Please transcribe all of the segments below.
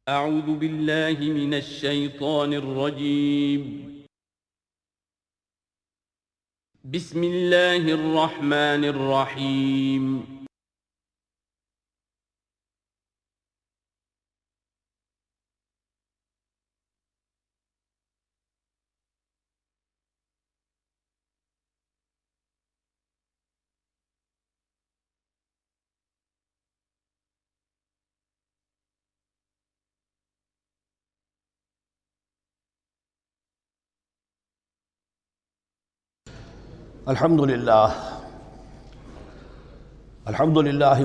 أعوذ بالله من الشيطان الرجيم. بسم الله الرحمن الرحيم. الحمدللہ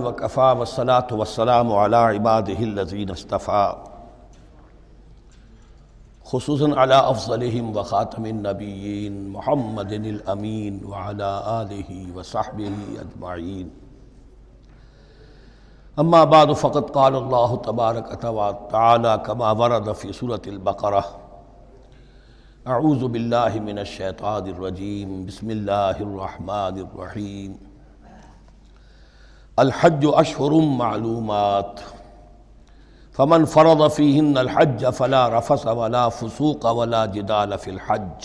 وکفیٰ والصلاة والسلام علی عبادہ الذین اصطفیٰ، خصوصاً علی افضلہم وخاتم النبیین محمد الامین وعلی آلہ وصحبہ اجمعین. اما بعد فقد قال اللہ تبارک وتعالی کما ورد فی سورۃ البقرہ: اعوذ باللہ من الشیطان الرجیم، بسم اللہ الرحمن الرحیم. الحج اشہر معلومات، فمن فرض فیہن الحج فلا رفث ولا فسوق ولا جدال فی الحج،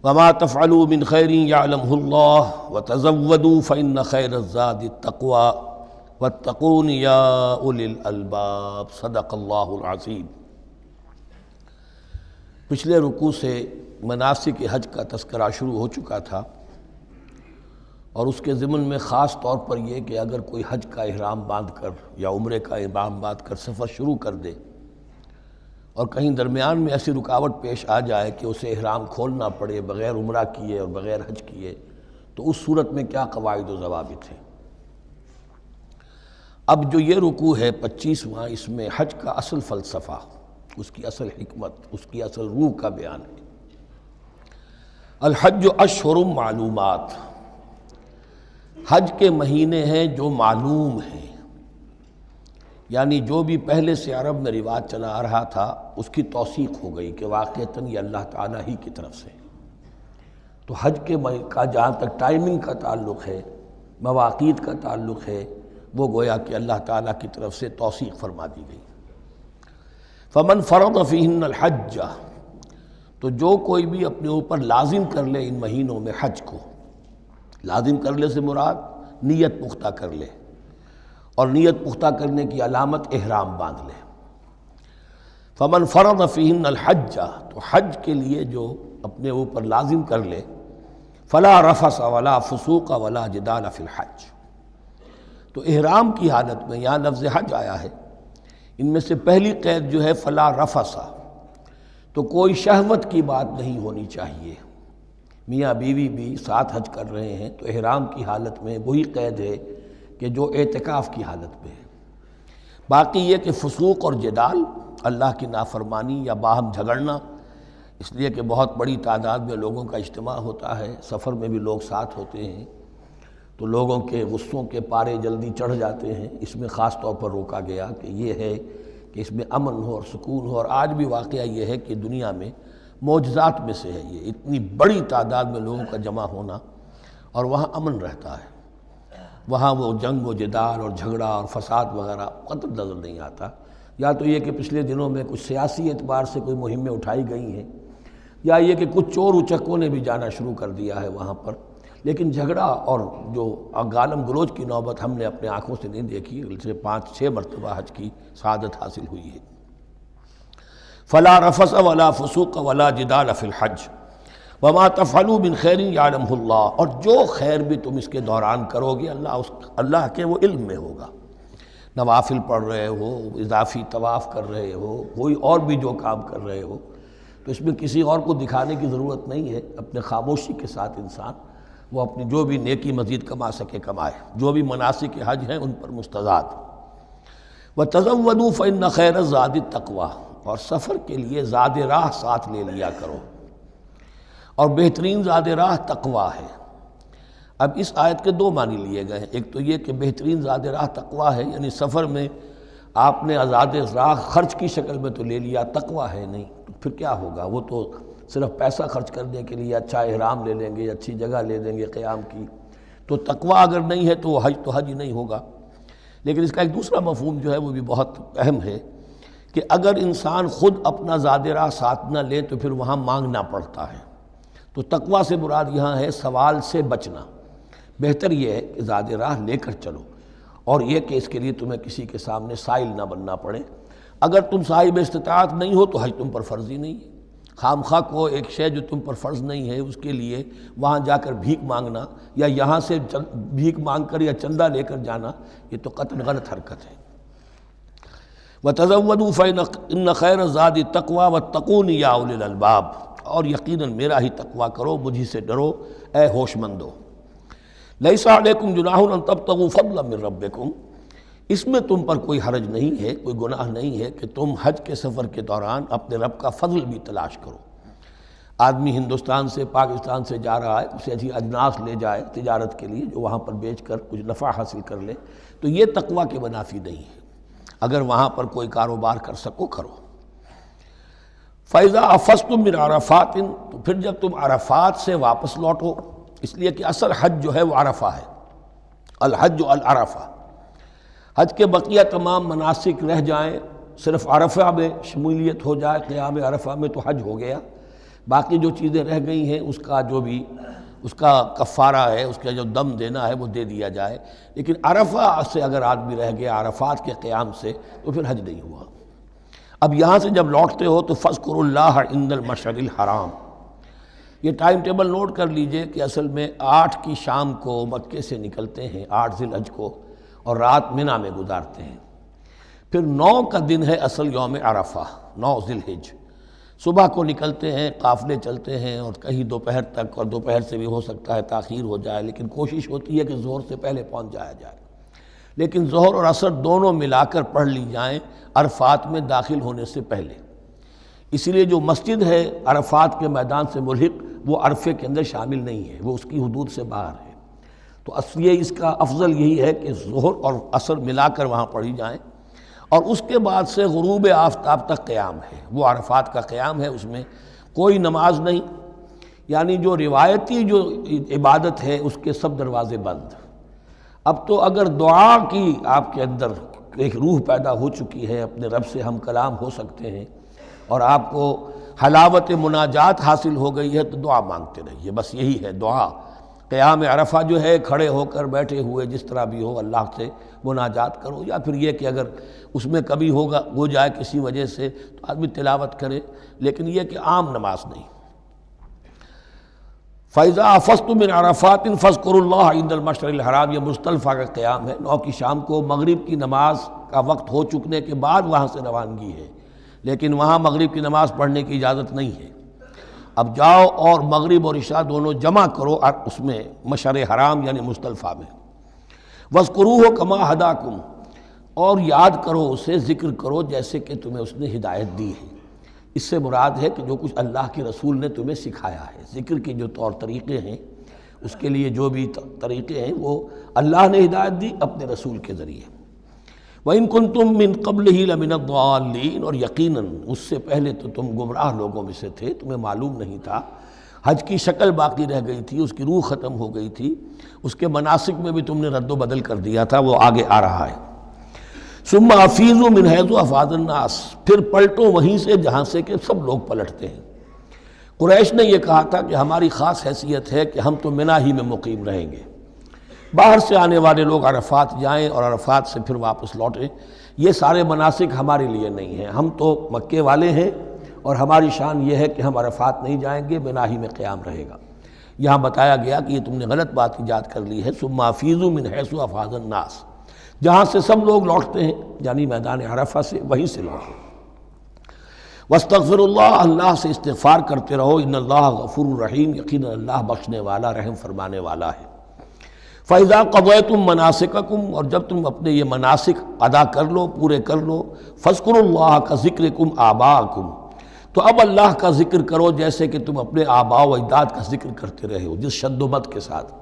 وما تفعلوا من خیر یعلمہ اللہ، وتزودوا فإن خیر الزاد التقوی واتقون یا اولی الالباب. صدق اللہ العظیم. پچھلے رکوع سے مناسک حج کا تذکرہ شروع ہو چکا تھا، اور اس کے ضمن میں خاص طور پر یہ کہ اگر کوئی حج کا احرام باندھ کر یا عمرے کا احرام باندھ کر سفر شروع کر دے اور کہیں درمیان میں ایسی رکاوٹ پیش آ جائے کہ اسے احرام کھولنا پڑے بغیر عمرہ کیے اور بغیر حج کیے، تو اس صورت میں کیا قواعد و ضوابط ہیں. اب جو یہ رکوع ہے 25واں، اس میں حج کا اصل فلسفہ، اس کی اصل حکمت، اس کی اصل روح کا بیان ہے. الحج اشہر معلومات، حج کے مہینے ہیں جو معلوم ہیں، یعنی جو بھی پہلے سے عرب میں رواج چلا آ رہا تھا اس کی توثیق ہو گئی کہ واقعتاً یہ اللہ تعالیٰ ہی کی طرف سے. تو حج کے کا جہاں تک ٹائمنگ کا تعلق ہے، مواقیت کا تعلق ہے، وہ گویا کہ اللہ تعالیٰ کی طرف سے توثیق فرما دی گئی. فمن فرض فیہن الحج، تو جو کوئی بھی اپنے اوپر لازم کر لے ان مہینوں میں حج کو. لازم کر لے سے مراد نیت پختہ کر لے، اور نیت پختہ کرنے کی علامت احرام باندھ لے. فمن فرض فیہن الحج، تو حج کے لیے جو اپنے اوپر لازم کر لے، فلا رفث ولا فسوق ولا جدال فی الحج. تو احرام کی حالت میں یہاں لفظ حج آیا ہے، ان میں سے پہلی قید جو ہے فلا رفث، تو کوئی شہوت کی بات نہیں ہونی چاہیے. میاں بیوی بھی ساتھ حج کر رہے ہیں تو احرام کی حالت میں وہی قید ہے کہ جو اعتکاف کی حالت میں ہے. باقی یہ کہ فسوق اور جدال، اللہ کی نافرمانی یا باہم جھگڑنا، اس لیے کہ بہت بڑی تعداد میں لوگوں کا اجتماع ہوتا ہے، سفر میں بھی لوگ ساتھ ہوتے ہیں، تو لوگوں کے غصوں کے پارے جلدی چڑھ جاتے ہیں. اس میں خاص طور پر روکا گیا کہ یہ ہے کہ اس میں امن ہو اور سکون ہو. اور آج بھی واقعہ یہ ہے کہ دنیا میں معجزات میں سے ہے یہ اتنی بڑی تعداد میں لوگوں کا جمع ہونا، اور وہاں امن رہتا ہے، وہاں وہ جنگ و جدال اور جھگڑا اور فساد وغیرہ قطع نظر نہیں آتا. یا تو یہ کہ پچھلے دنوں میں کچھ سیاسی اعتبار سے کوئی مہمیں اٹھائی گئی ہیں، یا یہ کہ کچھ چور اچکوں نے بھی جانا شروع کر دیا ہے وہاں پر، لیکن جھگڑا اور جو گالم گلوچ کی نوبت ہم نے اپنے آنکھوں سے نہیں دیکھی. 5-6 مرتبہ حج کی سعادت حاصل ہوئی ہے. فلا رفث ولا فسوق ولا جدال فی الحج، وما تفعلوا من خیر یعلمہ اللہ، اور جو خیر بھی تم اس کے دوران کرو گے اللہ کے وہ علم میں ہوگا. نوافل پڑھ رہے ہو، اضافی طواف کر رہے ہو، کوئی اور بھی جو کام کر رہے ہو، تو اس میں کسی اور کو دکھانے کی ضرورت نہیں ہے. اپنے خاموشی کے ساتھ انسان وہ اپنی جو بھی نیکی مزید کما سکے کمائے. جو بھی مناسک حج ہیں ان پر مستزاد. وَتَزَوَّدُوا فَإِنَّ خَيْرَ الزَّادِ التَّقْوَىٰ، اور سفر کے لیے زاد راہ ساتھ لے لیا کرو، اور بہترین زاد راہ تقویٰ ہے. اب اس آیت کے 2 معنی لیے گئے ہیں. ایک تو یہ کہ بہترین زاد راہ تقویٰ ہے، یعنی سفر میں آپ نے آزاد راہ خرچ کی شکل میں تو لے لیا، تقویٰ ہے نہیں، تو پھر کیا ہوگا؟ وہ تو صرف پیسہ خرچ کرنے کے لیے اچھا احرام لے لیں گے، اچھی جگہ لے لیں گے قیام کی، تو تقویٰ اگر نہیں ہے تو وہ حج تو حج ہی نہیں ہوگا. لیکن اس کا ایک دوسرا مفہوم جو ہے وہ بھی بہت اہم ہے کہ اگر انسان خود اپنا زاد راہ ساتھ نہ لے تو پھر وہاں مانگنا پڑتا ہے۔ تو تقویٰ سے مراد یہاں ہے سوال سے بچنا۔ بہتر یہ ہے کہ زاد راہ لے کر چلو، اور یہ کہ اس کے لیے تمہیں کسی کے سامنے سائل نہ بننا پڑے۔ اگر تم صاحب استطاعت نہیں ہو تو حج تم پر فرض ہی نہیں ہے۔ خام خواہ کو ایک شے جو تم پر فرض نہیں ہے اس کے لیے وہاں جا کر بھیک مانگنا یا یہاں سے بھیک مانگ کر یا چندہ لے کر جانا، یہ تو قطعاً غلط حرکت ہے۔ وَتَزَوَّدُوا فَإِنَّ خَيْرَ الزَّادِ التَّقْوَىٰ وَاتَّقُونِ يَا أُولِي الْأَلْبَابِ، اور یقیناً میرا ہی تقویٰ کرو، مجھی سے ڈرو اے ہوش مندو۔ لَيْسَ عَلَيْكُمْ جُنَاحٌ أَن تَبْتَغُوا فَضْلًا مِّن رَّبِّكُمْ، اس میں تم پر کوئی حرج نہیں ہے، کوئی گناہ نہیں ہے کہ تم حج کے سفر کے دوران اپنے رب کا فضل بھی تلاش کرو۔ آدمی ہندوستان سے پاکستان سے جا رہا ہے، اسے اچھی اجناس لے جائے تجارت کے لیے جو وہاں پر بیچ کر کچھ نفع حاصل کر لے، تو یہ تقویٰ کے منافی نہیں ہے۔ اگر وہاں پر کوئی کاروبار کر سکو کرو۔ فَإِذَا أَفَضْتُم مِّنْ عَرَفَاتٍ، تو پھر جب تم عرفات سے واپس لوٹو، اس لیے کہ اصل حج جو ہے وہ عرفہ ہے، الحج العرفہ۔ حج کے بقیہ تمام مناسک رہ جائیں، صرف عرفہ میں شمولیت ہو جائے، قیام عرفہ میں تو حج ہو گیا۔ باقی جو چیزیں رہ گئی ہیں اس کا جو بھی اس کا کفارہ ہے، اس کا جو دم دینا ہے وہ دے دیا جائے۔ لیکن عرفہ سے اگر آدمی رہ گیا عرفات کے قیام سے تو پھر حج نہیں ہوا۔ اب یہاں سے جب لوٹتے ہو تو فاذکروا اللہ عند المشعر الحرام، یہ ٹائم ٹیبل نوٹ کر لیجئے کہ اصل میں 8 کی شام کو مکے سے نکلتے ہیں 8 ذی الحج کو، اور رات منی میں گزارتے ہیں۔ پھر 9 کا دن ہے اصل یوم عرفہ، 9 ذی الحج۔ صبح کو نکلتے ہیں، قافلے چلتے ہیں، اور کہیں دوپہر تک، اور دوپہر سے بھی ہو سکتا ہے تاخیر ہو جائے، لیکن کوشش ہوتی ہے کہ ظہر سے پہلے پہنچ جایا جائے۔ لیکن ظہر اور عصر دونوں ملا کر پڑھ لی جائیں عرفات میں داخل ہونے سے پہلے۔ اسی لیے جو مسجد ہے عرفات کے میدان سے ملحق وہ عرفے کے اندر شامل نہیں ہے، وہ اس کی حدود سے باہر ہے۔ تو اصلی اس کا افضل یہی ہے کہ ظہر اور عصر ملا کر وہاں پڑھی جائیں، اور اس کے بعد سے غروب آفتاب تک قیام ہے، وہ عرفات کا قیام ہے، اس میں کوئی نماز نہیں، یعنی جو روایتی جو عبادت ہے اس کے سب دروازے بند۔ اب تو اگر دعا کی آپ کے اندر ایک روح پیدا ہو چکی ہے، اپنے رب سے ہم کلام ہو سکتے ہیں، اور آپ کو حلاوت مناجات حاصل ہو گئی ہے، تو دعا مانگتے رہیے، بس یہی ہے دعا۔ قیام عرفہ جو ہے کھڑے ہو کر بیٹھے ہوئے جس طرح بھی ہو اللہ سے مناجات کرو، یا پھر یہ کہ اگر اس میں کبھی ہو جائے کسی وجہ سے تو آدمی تلاوت کرے، لیکن یہ کہ عام نماز نہیں۔ فَإِذَا أَفَضْتُم مِّنْ عَرَفَاتٍ فاذكروا اللَّهَ عند المشعر الحرام، یہ مزدلفہ کا قیام ہے۔ 9 کی شام کو مغرب کی نماز کا وقت ہو چکنے کے بعد وہاں سے روانگی ہے، لیکن وہاں مغرب کی نماز پڑھنے کی اجازت نہیں ہے۔ اب جاؤ اور مغرب اور عشاء دونوں جمع کرو اس میں مشعر حرام یعنی مزدلفہ میں۔ وَاذْكُرُوهُ كَمَا هَدَاكُمْ، اور یاد کرو اسے، ذکر کرو جیسے کہ تمہیں اس نے ہدایت دی ہے۔ اس سے مراد ہے کہ جو کچھ اللہ کے رسول نے تمہیں سکھایا ہے، ذکر کے جو طور طریقے ہیں، اس کے لیے جو بھی طریقے ہیں وہ اللہ نے ہدایت دی اپنے رسول کے ذریعے۔ وَإِن كُنتُم مِّن قَبْلِهِ لَمِنَ الضَّالِّينَ، اور یقیناً اس سے پہلے تو تم گمراہ لوگوں میں سے تھے، تمہیں معلوم نہیں تھا، حج کی شکل باقی رہ گئی تھی، اس کی روح ختم ہو گئی تھی، اس کے مناسک میں بھی تم نے رد و بدل کر دیا تھا، وہ آگے آ رہا ہے۔ ثم افیضوا من حیث افاض الناس، پھر پلٹو وہیں سے جہاں سے کہ سب لوگ پلٹتے ہیں۔ قریش نے یہ کہا تھا کہ ہماری خاص حیثیت ہے کہ ہم تو منی ہی میں مقیم رہیں گے، باہر سے آنے والے لوگ عرفات جائیں اور عرفات سے پھر واپس لوٹیں، یہ سارے مناسک ہمارے لیے نہیں ہیں، ہم تو مکے والے ہیں، اور ہماری شان یہ ہے کہ ہم عرفات نہیں جائیں گے، منی ہی میں قیام رہے گا۔ یہاں بتایا گیا کہ یہ تم نے غلط بات ایجاد کر لی ہے۔ ثم افیضوا من حیث افاض الناس، جہاں سے سب لوگ لوٹتے ہیں یعنی میدان عرفہ سے، وہیں سے لوٹیں۔ واستغفر اللہ، اللہ سے استغفار کرتے رہو، ان اللہ غفور رحیم، یقیناً اللہ بخشنے والا رحم فرمانے والا ہے۔ فَإِذَا قَضَيْتُم مَّنَاسِكَكُمْ، اور جب تم اپنے یہ مناسک ادا کر لو، پورے کر لو، فاذکروا اللہ کذکرکم آباءکم، تو اب اللہ کا ذکر کرو جیسے کہ تم اپنے آباء و اجداد کا ذکر کرتے رہے ہو، جس شد و مد کے ساتھ۔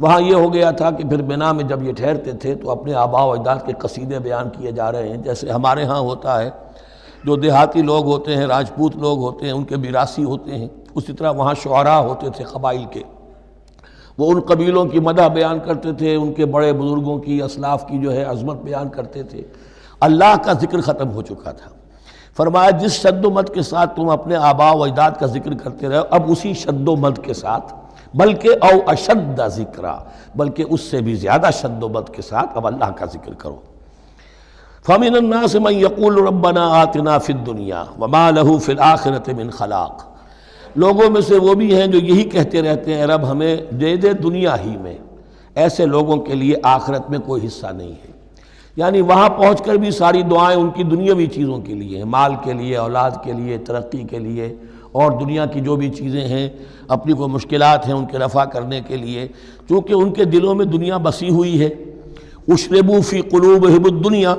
وہاں یہ ہو گیا تھا کہ پھر منی میں جب یہ ٹھہرتے تھے تو اپنے آباء و اجداد کے قصیدے بیان کیے جا رہے ہیں، جیسے ہمارے ہاں ہوتا ہے، جو دیہاتی لوگ ہوتے ہیں، راجپوت لوگ ہوتے ہیں، ان کے میراثی ہوتے ہیں، اسی طرح وہاں شعراء ہوتے تھے قبائل کے، وہ ان قبیلوں کی مدح بیان کرتے تھے، ان کے بڑے بزرگوں کی، اسلاف کی جو ہے عظمت بیان کرتے تھے۔ اللہ کا ذکر ختم ہو چکا تھا، فرمایا جس شد و مد کے ساتھ تم اپنے آباء و اجداد کا ذکر کرتے رہے اب اسی شد و مد کے ساتھ، بلکہ او اشد ذکرا، بلکہ اس سے بھی زیادہ شد و مد کے ساتھ اب اللہ کا ذکر کرو۔ فَمِنَ النَّاسِ مَن يَقُولُ رَبَّنَا آتِنَا فِي الدُّنْيَا وَمَا لَهُ فِي الْآخِرَةِ مِنْ خَلَاقٍ، لوگوں میں سے وہ بھی ہیں جو یہی کہتے رہتے ہیں رب ہمیں دے دے دنیا ہی میں، ایسے لوگوں کے لیے آخرت میں کوئی حصہ نہیں ہے۔ یعنی وہاں پہنچ کر بھی ساری دعائیں ان کی دنیاوی چیزوں کے لیے ہیں، مال کے لیے، اولاد کے لیے، ترقی کے لیے، اور دنیا کی جو بھی چیزیں ہیں، اپنی کوئی مشکلات ہیں ان کے رفع کرنے کے لیے، چونکہ ان کے دلوں میں دنیا بسی ہوئی ہے۔ اشربوا فی قلوبہم الدنیا،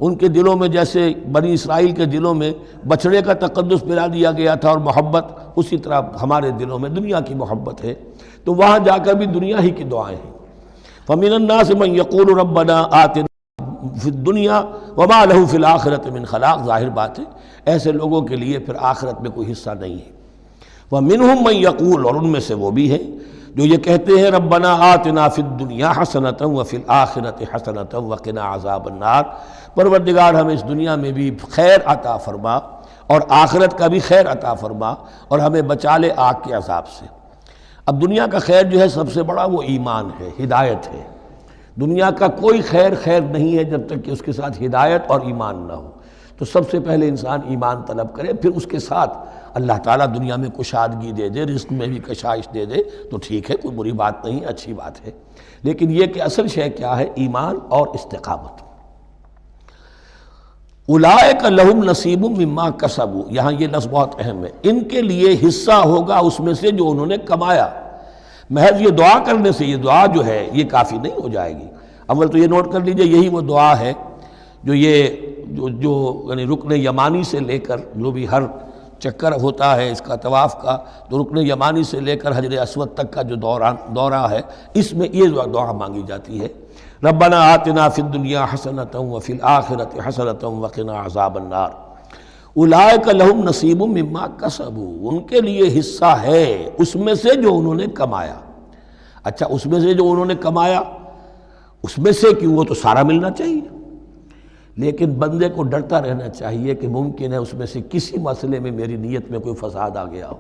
ان کے دلوں میں جیسے بنی اسرائیل کے دلوں میں بچڑے کا تقدس پلا دیا گیا تھا اور محبت، اسی طرح ہمارے دلوں میں دنیا کی محبت ہے، تو وہاں جا کر بھی دنیا ہی کی دعائیں ہیں۔ فَمِنَ النَّاسِ مَن يَقُولُ رَبَّنَا آتِنَا فِي الدُّنْيَا وَمَا لَهُ فِي الْآخِرَةِ مِنْ خَلَاقٍ، ظاہر بات ہے ایسے لوگوں کے لیے پھر آخرت میں کوئی حصہ نہیں ہے۔ وَمِنْهُم مَن يَقُولُ، اور ان میں سے وہ بھی ہیں جو یہ کہتے ہیں ربنا آتنا فی الدنیا حسنۃ وفی الآخرۃ حسنۃ وقنا عذاب النار، پروردگار ہمیں اس دنیا میں بھی خیر عطا فرما اور آخرت کا بھی خیر عطا فرما اور ہمیں بچا لے آگ کے عذاب سے۔ اب دنیا کا خیر جو ہے سب سے بڑا وہ ایمان ہے، ہدایت ہے۔ دنیا کا کوئی خیر نہیں ہے جب تک کہ اس کے ساتھ ہدایت اور ایمان نہ ہو۔ تو سب سے پہلے انسان ایمان طلب کرے، پھر اس کے ساتھ اللہ تعالیٰ دنیا میں کشادگی دے دے، رزق میں بھی کشائش دے دے تو ٹھیک ہے، کوئی بری بات نہیں، اچھی بات ہے۔ لیکن یہ کہ اصل شے کیا ہے؟ ایمان اور استقامت۔ اولئک لہم نصیب مما کسبوا، یہاں یہ لفظ بہت اہم ہے، ان کے لیے حصہ ہوگا اس میں سے جو انہوں نے کمایا۔ محض یہ دعا کرنے سے، یہ دعا جو ہے یہ کافی نہیں ہو جائے گی۔ اول تو یہ نوٹ کر لیجئے یہی وہ دعا ہے جو یعنی رکن یمانی سے لے کر جو بھی ہر چکر ہوتا ہے اس کا طواف کا، تو رکن یمانی سے لے کر حجر اسود تک کا جو دورہ ہے، اس میں یہ دعا مانگی جاتی ہے، ربنا آتنا فی الدنیا حسنۃ وفی الآخرۃ حسنۃ وقنا عذاب النار۔ اولئک لہم نصیب مما کسبوا، ان کے لیے حصہ ہے اس میں سے جو انہوں نے کمایا۔ اچھا، اس میں سے جو انہوں نے کمایا، اس میں سے کہ وہ تو سارا ملنا چاہیے، لیکن بندے کو ڈرتا رہنا چاہیے کہ ممکن ہے اس میں سے کسی مسئلے میں میری نیت میں کوئی فساد آ گیا ہو،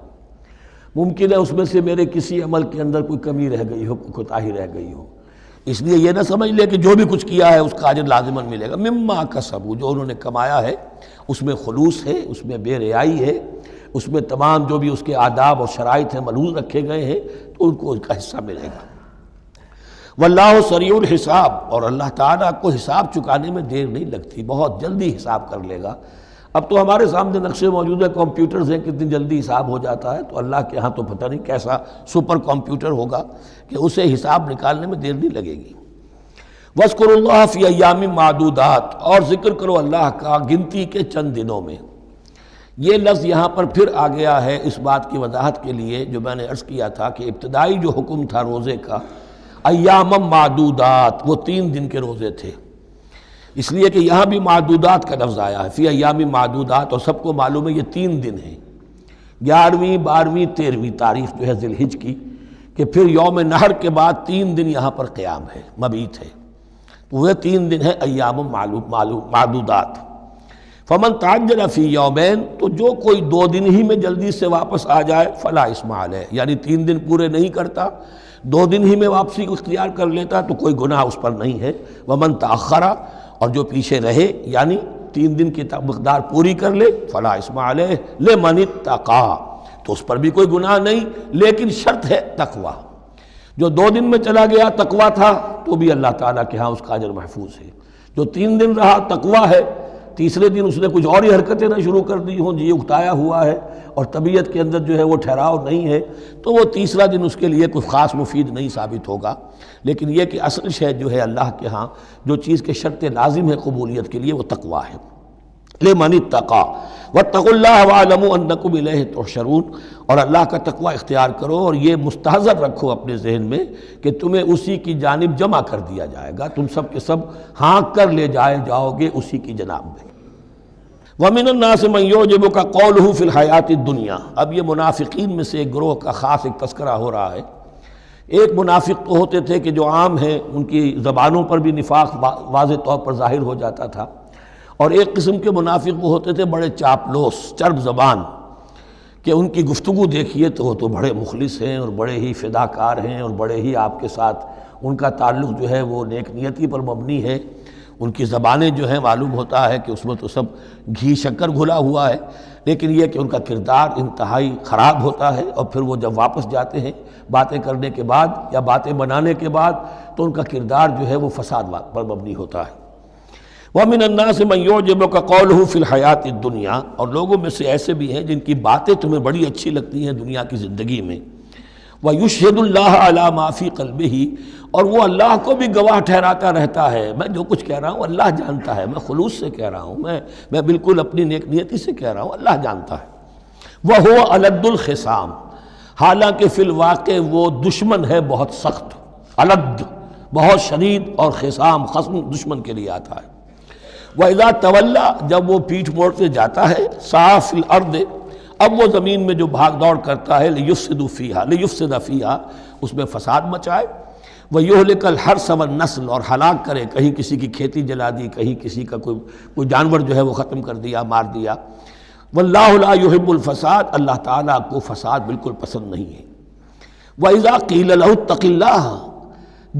ممکن ہے اس میں سے میرے کسی عمل کے اندر کوئی کمی رہ گئی ہو، کوئی کوتاہی رہ گئی ہو۔ اس لیے یہ نہ سمجھ لے کہ جو بھی کچھ کیا ہے اس کا اجر لازماً ملے گا۔ مما کسبوا، جو انہوں نے کمایا ہے اس میں خلوص ہے، اس میں بے ریائی ہے، اس میں تمام جو بھی اس کے آداب اور شرائط ہیں ملحوظ رکھے گئے ہیں، تو ان کو اس کا حصہ ملے گا۔ واللہ سریع الحساب، اور اللہ تعالیٰ کو حساب چکانے میں دیر نہیں لگتی، بہت جلدی حساب کر لے گا۔ اب تو ہمارے سامنے نقشے موجود ہے، کمپیوٹرز ہیں، کتنی جلدی حساب ہو جاتا ہے، تو اللہ کے ہاں تو پتہ نہیں کیسا سپر کمپیوٹر ہوگا کہ اسے حساب نکالنے میں دیر نہیں لگے گی۔ وَاذْكُرُوا اللَّهَ فِي أَيَّامٍ مَّعْدُودَاتٍ، اور ذکر کرو اللہ کا گنتی کے چند دنوں میں۔ یہ لفظ یہاں پر پھر آ گیا ہے اس بات کی وضاحت کے لیے جو میں نے عرض کیا تھا کہ ابتدائی جو حکم تھا روزے کا، ایام معدودات، وہ 3 دن کے روزے تھے، اس لیے کہ یہاں بھی معدودات کا لفظ آیا ہے، فی ایام معدودات، اور سب کو معلوم ہے یہ 3 دن ہیں، 11ویں 12ویں 13ویں تاریخ جو ہے ذی الحج کی، کہ پھر یوم نحر کے بعد 3 دن یہاں پر قیام ہے، مبیت ہے، تو وہ 3 دن ہے ایام معدودات۔ فمن تعجل فی یومین، تو جو کوئی 2 دن ہی میں جلدی سے واپس آ جائے فلا اثم علیہ، یعنی 3 دن پورے نہیں کرتا، 2 دن ہی میں واپسی کو اختیار کر لیتا تو کوئی گناہ اس پر نہیں ہے۔ ومن تأخر، اور جو پیچھے رہے یعنی 3 دن کی مقدار پوری کر لے فلا اثم علیہ لمن اتقی، تو اس پر بھی کوئی گناہ نہیں، لیکن شرط ہے تقوی۔ جو 2 دن میں چلا گیا تقوی تھا تو بھی اللہ تعالیٰ کے ہاں اس کا اجر محفوظ ہے، جو 3 دن رہا تقوی ہے، تیسرے دن اس نے کچھ اور ہی حرکتیں نہ شروع کر دی ہوں، جی اکتایا ہوا ہے اور طبیعت کے اندر جو ہے وہ ٹھہراؤ نہیں ہے، تو وہ تیسرا دن اس کے لیے کوئی خاص مفید نہیں ثابت ہوگا۔ لیکن یہ کہ اصل شے جو ہے اللہ کے ہاں جو چیز کے شرط لازم ہے قبولیت کے لیے وہ تقوی ہے۔ لمن اتقی واتقوا اللہ واعلموا انکم الیہ تحشرون، اور اللہ کا تقوی اختیار کرو اور یہ مستحضر رکھو اپنے ذہن میں کہ تمہیں اسی کی جانب جمع کر دیا جائے گا، تم سب کے سب ہانک کر لے جاؤ گے اسی کی جناب میں۔ وَمِنَ النَّاسِ مَن يُعْجِبُكَ قَوْلُهُ فِي الْحَيَاةِ الدُّنْيَا، اب یہ منافقین میں سے ایک گروہ کا خاص ایک تذکرہ ہو رہا ہے۔ ایک منافق تو ہوتے تھے کہ جو عام ہیں، ان کی زبانوں پر بھی نفاق واضح طور پر ظاہر ہو جاتا تھا، اور ایک قسم کے منافق وہ ہوتے تھے بڑے چاپلوس، چرب زبان، کہ ان کی گفتگو دیکھیے تو وہ تو بڑے مخلص ہیں اور بڑے ہی فداکار ہیں اور بڑے ہی آپ کے ساتھ ان کا تعلق جو ہے وہ نیک نیتی پر مبنی ہے، ان کی زبانیں جو ہیں معلوم ہوتا ہے کہ اس میں تو سب گھی شکر گھلا ہوا ہے، لیکن یہ کہ ان کا کردار انتہائی خراب ہوتا ہے، اور پھر وہ جب واپس جاتے ہیں باتیں کرنے کے بعد یا باتیں بنانے کے بعد تو ان کا کردار جو ہے وہ فساد پر مبنی ہوتا ہے۔ وَمِنَ النَّاسِ مَن يُعْجِبُكَ قَوْلُهُ فِي الْحَيَاةِ الدُّنْيَا، اور لوگوں میں سے ایسے بھی ہیں جن کی باتیں تمہیں بڑی اچھی لگتی ہیں دنیا کی زندگی میں، وَيُشْهِدُ اللَّهَ عَلَى مَا فِي قَلْبِهِ، اور وہ اللہ کو بھی گواہ ٹھہراتا رہتا ہے، میں جو کچھ کہہ رہا ہوں اللہ جانتا ہے، میں خلوص سے کہہ رہا ہوں، میں بالکل اپنی نیک نیتی سے کہہ رہا ہوں، اللہ جانتا ہے۔ وَهُوَ أَلَدُّ الْخِصَامِ، حالانکہ فی الواقع وہ دشمن ہے بہت سخت، الد بہت شدید، اور خصام خصم دشمن کے لیے آتا ہے۔ وَإِذَا تَوَلَّى، جب وہ پیٹھ موڑتے جاتا ہے، سعى فِي الْأَرْضِ، اب وہ زمین میں جو بھاگ دوڑ کرتا ہے، لِيُفْسِدَ فِيهَا، اس میں فساد مچائے، وَيُهْلِكَ الْحَرْثَ وَالنَّسْلَ، اور ہلاک کرے، کہیں کسی کی کھیتی جلا دی، کہیں کسی کا کوئی جانور جو ہے وہ ختم کر دیا، مار دیا۔ وَاللَّهُ لَا يُحِبُّ الْفَسَادَ، اللہ تعالیٰ کو فساد بالکل پسند نہیں ہے۔ وَإِذَا قِيلَ لَهُ اتَّقِ اللَّهَ،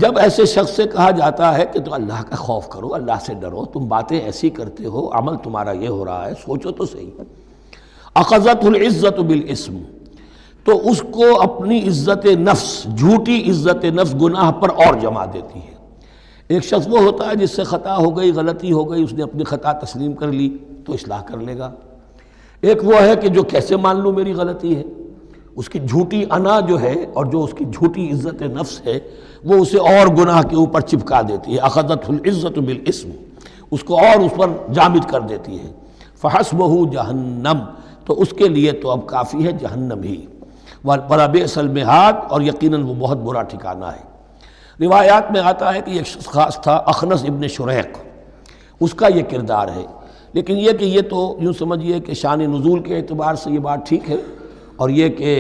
جب ایسے شخص سے کہا جاتا ہے کہ تو اللہ کا خوف کرو، اللہ سے ڈرو، تم باتیں ایسی کرتے ہو، عمل تمہارا یہ ہو رہا ہے، سوچو تو صحیح۔ اخذتہ العزت بالاسم، تو اس کو اپنی عزت نفس، جھوٹی عزت نفس گناہ پر اور جما دیتی ہے۔ ایک شخص وہ ہوتا ہے جس سے خطا ہو گئی، غلطی ہو گئی، اس نے اپنی خطا تسلیم کر لی تو اصلاح کر لے گا۔ ایک وہ ہے کہ جو کیسے مان لوں میری غلطی ہے، اس کی جھوٹی انا جو ہے اور جو اس کی جھوٹی عزت نفس ہے وہ اسے اور گناہ کے اوپر چپکا دیتی ہے۔ اخذتہ العزت بالاسم، اس کو اور اس پر جامد کر دیتی ہے۔ فحسبہ جہنم، تو اس کے لیے تو اب کافی ہے جہنم ہی، وَلَبِئْسَ الْمِہَادُ، اور یقیناً وہ بہت برا ٹھکانہ ہے۔ روایات میں آتا ہے کہ ایک شخص خاص تھا، اخنس ابن شریق، اس کا یہ کردار ہے، لیکن یہ کہ یہ تو یوں سمجھیے کہ شان نزول کے اعتبار سے یہ بات ٹھیک ہے، اور یہ کہ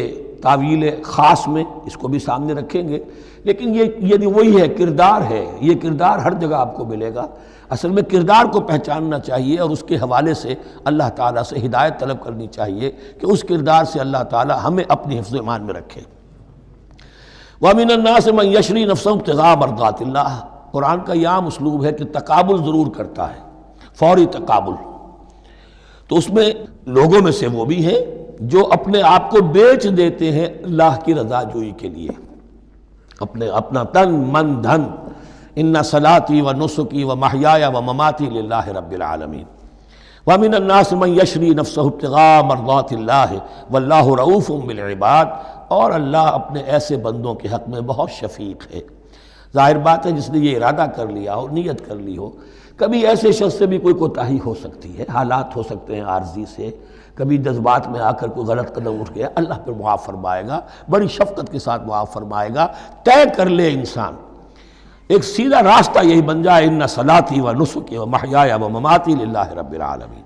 تعویل خاص میں اس کو بھی سامنے رکھیں گے، لیکن یہ وہی ہے، کردار ہے، یہ کردار ہر جگہ آپ کو ملے گا۔ اصل میں کردار کو پہچاننا چاہیے اور اس کے حوالے سے اللہ تعالیٰ سے ہدایت طلب کرنی چاہیے کہ اس کردار سے اللہ تعالیٰ ہمیں اپنی حفظ ایمان میں رکھے۔ وَمِنَ النَّاسِ مَن يَشْرِي نَفْسَهُ ابْتِغَاءَ مَرْضَاتِ اللَّهِ، قرآن کا یہ عام اسلوب ہے کہ تقابل ضرور کرتا ہے، فوری تقابل۔ تو اس میں لوگوں میں سے وہ بھی ہیں جو اپنے آپ کو بیچ دیتے ہیں اللہ کی رضا جوئی کے لیے، اپنا تن من دھن، ان صلاتی و نسکی و محیایا و مماتی للہ رب العالمین۔ ومن الناس من یشری نفسہ ابتغاء مرضات اللہ واللہ رؤوف بالعباد، اور اللہ اپنے ایسے بندوں کے حق میں بہت شفیق ہے۔ ظاہر بات ہے جس نے یہ ارادہ کر لیا ہو، نیت کر لی ہو، کبھی ایسے شخص سے بھی کوئی کوتاہی ہو سکتی ہے، حالات ہو سکتے ہیں عارضی سے، کبھی جذبات میں آ کر کوئی غلط قدم اٹھ گیا، اللہ پھر معاف فرمائے گا، بڑی شفقت کے ساتھ معاف فرمائے گا۔ طے کر لے انسان، ایک سیدھا راستہ یہی بن جائے، ان صلاتی و نسکی و محیایا و مماتی للہ رب العالمین،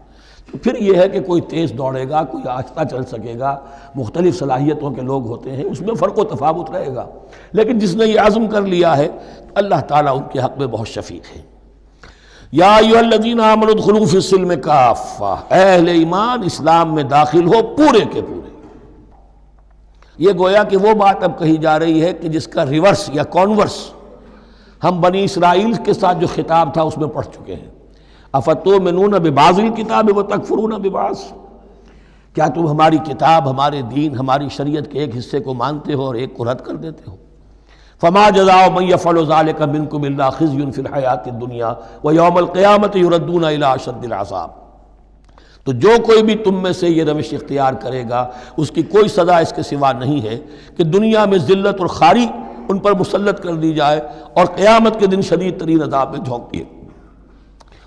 تو پھر یہ ہے کہ کوئی تیز دوڑے گا، کوئی آہستہ چل سکے گا، مختلف صلاحیتوں کے لوگ ہوتے ہیں، اس میں فرق و تفاوت رہے گا، لیکن جس نے یہ عزم کر لیا ہے اللہ تعالیٰ ان کے حق میں بہت شفیق ہے۔ یا ایھا الذین آمنوا ادخلوا فی السلم کافہ، اے اہل ایمان اسلام میں داخل ہو پورے کے پورے۔ یہ گویا کہ وہ بات اب کہی جا رہی ہے کہ جس کا ریورس یا کانورس ہم بنی اسرائیل کے ساتھ جو خطاب تھا اس میں پڑھ چکے ہیں۔ افتؤمنون ببعض الکتاب وتکفرون ببعض، کیا تم ہماری کتاب، ہمارے دین، ہماری شریعت کے ایک حصے کو مانتے ہو اور ایک کو رد کر دیتے ہو؟ فما جزاء من يفعل ذلك منكم الا خزي في الحیاۃ الدنیا ویوم القیامۃ يردون الى اشد العذاب، تو جو کوئی بھی تم میں سے یہ روش اختیار کرے گا اس کی کوئی سزا اس کے سوا نہیں ہے کہ دنیا میں ذلت اور خواری ان پر مسلط کر دی جائے اور قیامت کے دن شدید ترین عذاب میں جھونک دیے۔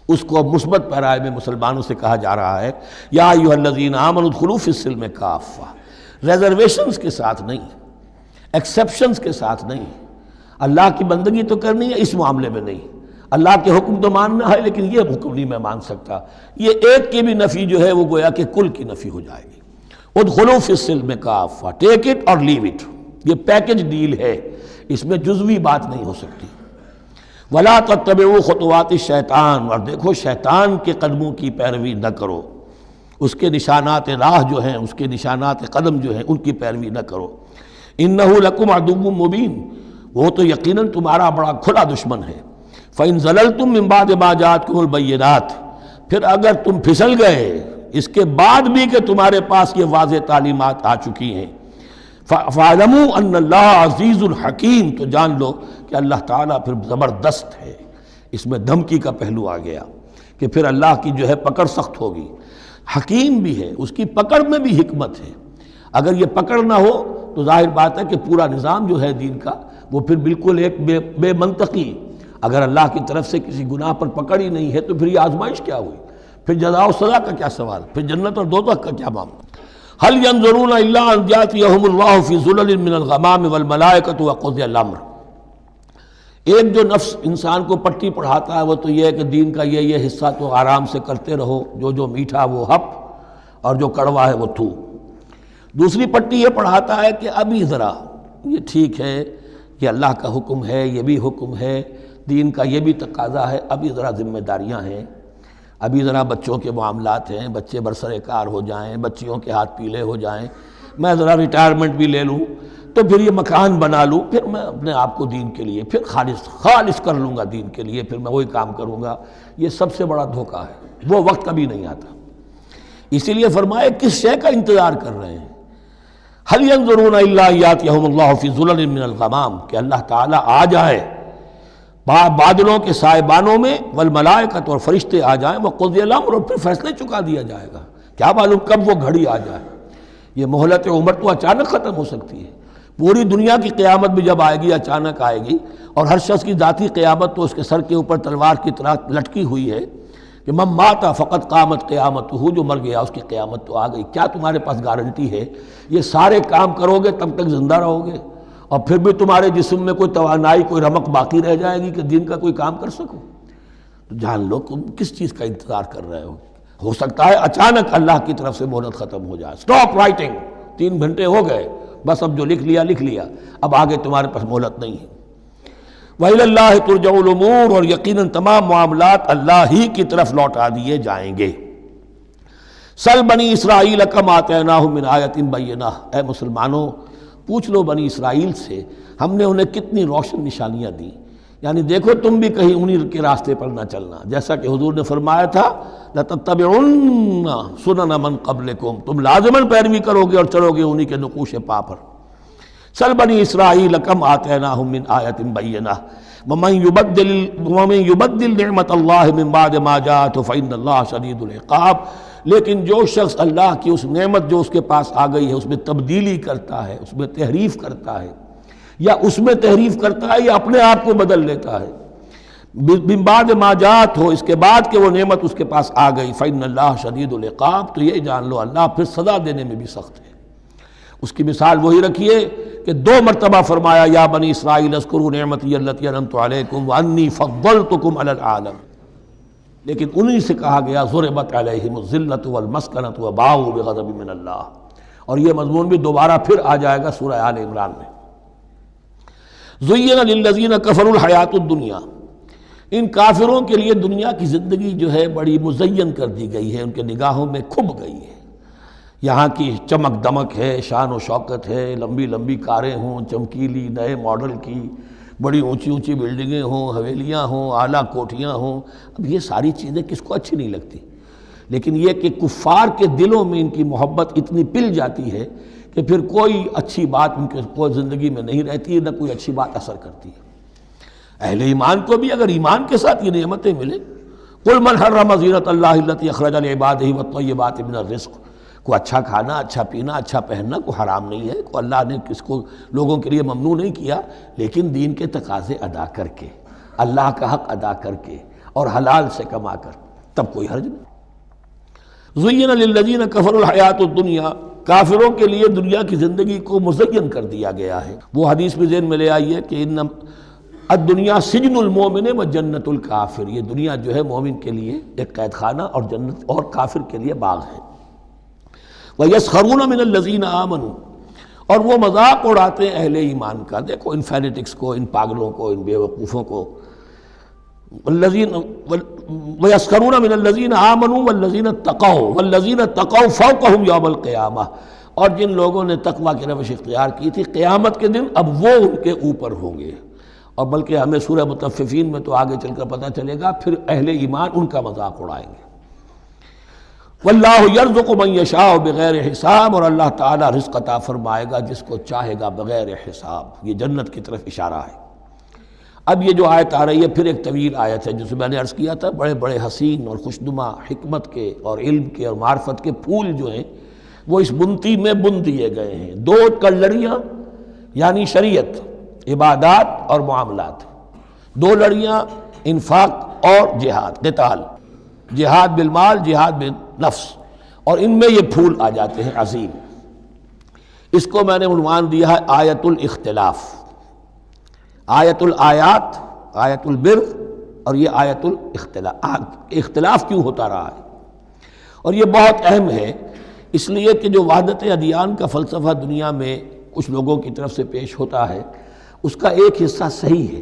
اس کو مثبت پیرائے میں مسلمانوں سے کہا جا رہا ہے یا ایھا الذین آمنوا ادخلوا فی السلم کافہ، ریزرویشنز کے ساتھ نہیں، ایکسیپشنز کے ساتھ نہیں۔ اللہ کی بندگی تو کرنی ہے، اس معاملے میں نہیں، اللہ کے حکم تو ماننا ہے لیکن یہ حکم نہیں میں مان سکتا، یہ ایک کی بھی نفی جو ہے وہ گویا کہ کل کی نفی ہو جائے گی۔ ادخلوا فی السلم کافہ، ٹیک اٹ اور لیو اٹ، یہ پیکج ڈیل ہے، اس میں جزوی بات نہیں ہو سکتی۔ ولا تتبعوا خطوات الشیطان، اور دیکھو شیطان کے قدموں کی پیروی نہ کرو، اس کے نشانات راہ جو ہیں، اس کے نشانات قدم جو ہیں، ان کی پیروی نہ کرو۔ انہ لکم عدو مبین، وہ تو یقیناً تمہارا بڑا کھلا دشمن ہے۔ فإن زللتم من بعد ما جاءتکم البینات، پھر اگر تم پھسل گئے اس کے بعد بھی کہ تمہارے پاس یہ واضح تعلیمات آ چکی ہیں، فَاعْلَمُوا أَنَّ اللَّهَ عَزِيزٌ حَكِيمٌ، تو جان لو کہ اللہ تعالیٰ پھر زبردست ہے۔ اس میں دھمکی کا پہلو آ گیا کہ پھر اللہ کی جو ہے پکڑ سخت ہوگی، حکیم بھی ہے، اس کی پکڑ میں بھی حکمت ہے۔ اگر یہ پکڑ نہ ہو تو ظاہر بات ہے کہ پورا نظام جو ہے دین کا وہ پھر بالکل ایک بے منطقی، اگر اللہ کی طرف سے کسی گناہ پر پکڑ ہی نہیں ہے تو پھر یہ آزمائش کیا ہوئی، پھر جزا و سزا کا کیا سوال، پھر جنت اور دوزخ کا کیا معاملہ۔ هل ينظرون الا ان ياتيهم الله في ظلل من الغمام والملائكة وقضي الامر۔ ایک جو نفس انسان کو پٹی پڑھاتا ہے وہ تو یہ ہے کہ دین کا یہ حصہ تو آرام سے کرتے رہو، جو میٹھا وہ ہپ اور جو کڑوا ہے وہ تھو۔ دوسری پٹی یہ پڑھاتا ہے کہ ابھی ذرا یہ ٹھیک ہے، یہ اللہ کا حکم ہے، یہ بھی حکم ہے، دین کا یہ بھی تقاضا ہے، ابھی ذرا ذمہ داریاں ہیں، ابھی ذرا بچوں کے معاملات ہیں، بچے برسر کار ہو جائیں، بچیوں کے ہاتھ پیلے ہو جائیں، میں ذرا ریٹائرمنٹ بھی لے لوں تو پھر یہ مکان بنا لوں، پھر میں اپنے آپ کو دین کے لیے پھر خالص کر لوں گا، دین کے لیے پھر میں وہی کام کروں گا۔ یہ سب سے بڑا دھوکہ ہے، وہ وقت کبھی نہیں آتا۔ اسی لیے فرمائے کس شے کا انتظار کر رہے ہیں؟ هل ينظرون الا ان ياتيهم الله في ظلل من الغمام، کہ اللہ تعالیٰ آ جائے بادلوں کے سائبانوں میں، والملائکۃ اور فرشتے آ جائیں، وقضی الامر اور پھر فیصلے چکا دیا جائے گا۔ کیا معلوم کب وہ گھڑی آ جائے، یہ مہلت عمر تو اچانک ختم ہو سکتی ہے۔ پوری دنیا کی قیامت بھی جب آئے گی اچانک آئے گی، اور ہر شخص کی ذاتی قیامت تو اس کے سر کے اوپر تلوار کی طرح لٹکی ہوئی ہے کہ من مات فقط قامت قیامتہ، جو مر گیا اس کی قیامت تو آ گئی۔ کیا تمہارے پاس گارنٹی ہے یہ سارے کام کرو گے تب تک زندہ رہو گے اور پھر بھی تمہارے جسم میں کوئی توانائی، کوئی رمق باقی رہ جائے گی کہ دین کا کوئی کام کر سکو؟ تو جان لو تم کس چیز کا انتظار کر رہے ہو سکتا ہے اچانک اللہ کی طرف سے مہلت ختم ہو جائے، سٹاپ رائٹنگ، 3 گھنٹے ہو گئے، بس اب جو لکھ لیا، اب آگے تمہارے پاس مہلت نہیں ہے۔ وَإِلَى اللَّهِ تُرْجَعُ الْأُمُورُ، اور یقیناً تمام معاملات اللہ ہی کی طرف لوٹا دیے جائیں گے۔ سل بنی اسرائیل کم آتیناہم من آیۃ بینہ، اے مسلمانوں پوچھ لو بنی اسرائیل سے ہم نے انہیں کتنی روشن نشانیاں دی، یعنی دیکھو تم بھی کہیں انہی کے راستے پر نہ چلنا، جیسا کہ حضور نے فرمایا تھا لَتَتَّبِعُنَّ سُنَنَ مَن قَبْلِكُمْ، تم لازماً پیروی کرو گے اور چلو گے انہی کے نقوش پا پر۔ سل بنی اسرائیل کم آتیناہم من آیۃ بینہ ومن یبدل نعمت اللہ من بعد ما جاءتہ فإن اللہ شدید العقاب، لیکن جو شخص اللہ کی اس نعمت جو اس کے پاس آ گئی ہے اس میں تبدیلی کرتا ہے، اس میں تحریف کرتا ہے، یا اس میں تحریف کرتا ہے یا اپنے آپ کو بدل لیتا ہے، من بعد ما جاءت ہو، اس کے بعد کہ وہ نعمت اس کے پاس آ گئی، فإن اللہ شدید العقاب، تو یہ جان لو اللہ پھر سزا دینے میں بھی سخت ہے۔ اس کی مثال وہی رکھیے کہ 2 مرتبہ فرمایا یا بنی اسرائیل اذکروا نعمتی التی انعمت علیکم وانی فضلتکم علی العالم، لیکن انہی سے کہا گیا ضربت علیہم الذلۃ والمسکنۃ وباؤوا بغضب من اللہ، اور یہ مضمون بھی دوبارہ پھر آ جائے گا سورہ آل عمران میں۔ زین للذین کفروا الحیاۃ الدنیا، ان کافروں کے لیے دنیا کی زندگی جو ہے بڑی مزین کر دی گئی ہے، ان کے نگاہوں میں کھب گئی ہے، یہاں کی چمک دمک ہے، شان و شوکت ہے، لمبی لمبی کاریں ہوں چمکیلی نئے ماڈل کی، بڑی اونچی اونچی بلڈنگیں ہوں، حویلیاں ہوں، اعلیٰ کوٹھیاں ہوں، اب یہ ساری چیزیں کس کو اچھی نہیں لگتی، لیکن یہ کہ کفار کے دلوں میں ان کی محبت اتنی پل جاتی ہے کہ پھر کوئی اچھی بات ان کے کوئی زندگی میں نہیں رہتی ہے، نہ کوئی اچھی بات اثر کرتی ہے۔ اہل ایمان کو بھی اگر ایمان کے ساتھ یہ نعمتیں ملیں، قل من حرم زینۃ اللہ التی اخرج لعبادہ والطیبات من الرزق، کو اچھا کھانا، اچھا پینا، اچھا پہننا کو حرام نہیں ہے، کو اللہ نے کس کو لوگوں کے لیے ممنوع نہیں کیا، لیکن دین کے تقاضے ادا کر کے، اللہ کا حق ادا کر کے اور حلال سے کما کر، تب کوئی حرج نہیں۔ زین للذین کفروا الحیاۃ الدنیا، کافروں کے لیے دنیا کی زندگی کو مزین کر دیا گیا ہے۔ وہ حدیث بھی ذہن میں لے آئیے کہ ان الدنیا سجن المومن و جنت الکافر، یہ دنیا جو ہے مومن کے لیے ایک قید خانہ اور جنت اور کافر کے لیے باغ ہے۔ وَيَسْخَرُونَ مِنَ الَّذِينَ آمَنُوا، اور وہ مذاق اڑاتے ہیں اہل ایمان کا، دیکھو ان فینیٹکس کو، ان پاگلوں کو، ان بیوقوفوں کو، والذین ویسخرون من الذین آمنوا والذین اتقوا والذین اتقوا فوقہم یوم القیامہ، اور جن لوگوں نے تقوی کی روش اختیار کی تھی قیامت کے دن اب وہ ان کے اوپر ہوں گے۔ اور بلکہ ہمیں سورہ مطففین میں تو آگے چل کر پتہ چلے گا پھر اہل ایمان ان کا مذاق اڑائیں گے۔ واللہ یرزق من یشاء بغیر حساب، اور اللہ تعالیٰ رزق عطا فرمائے گا جس کو چاہے گا بغیر حساب۔ یہ جنت کی طرف اشارہ ہے۔ اب یہ جو آیت آ رہی ہے پھر ایک طویل آیت ہے، جسے میں نے عرض کیا تھا بڑے بڑے حسین اور خوشنما حکمت کے اور علم کے اور معرفت کے پھول جو ہیں وہ اس بنتی میں بن دیے گئے ہیں۔ دو کلڑیاں یعنی شریعت، عبادات اور معاملات، دو لڑیاں انفاق اور جہاد، قتال، جہاد بالمال، جہاد بالنفس، اور ان میں یہ پھول آ جاتے ہیں عظیم۔ اس کو میں نے عنوان دیا ہے آیت الاختلاف، آیت الآیات، آیت البر، اور یہ آیت الاختلاف۔ اختلاف کیوں ہوتا رہا ہے؟ اور یہ بہت اہم ہے اس لیے کہ جو وحدت ادیان کا فلسفہ دنیا میں کچھ لوگوں کی طرف سے پیش ہوتا ہے اس کا ایک حصہ صحیح ہے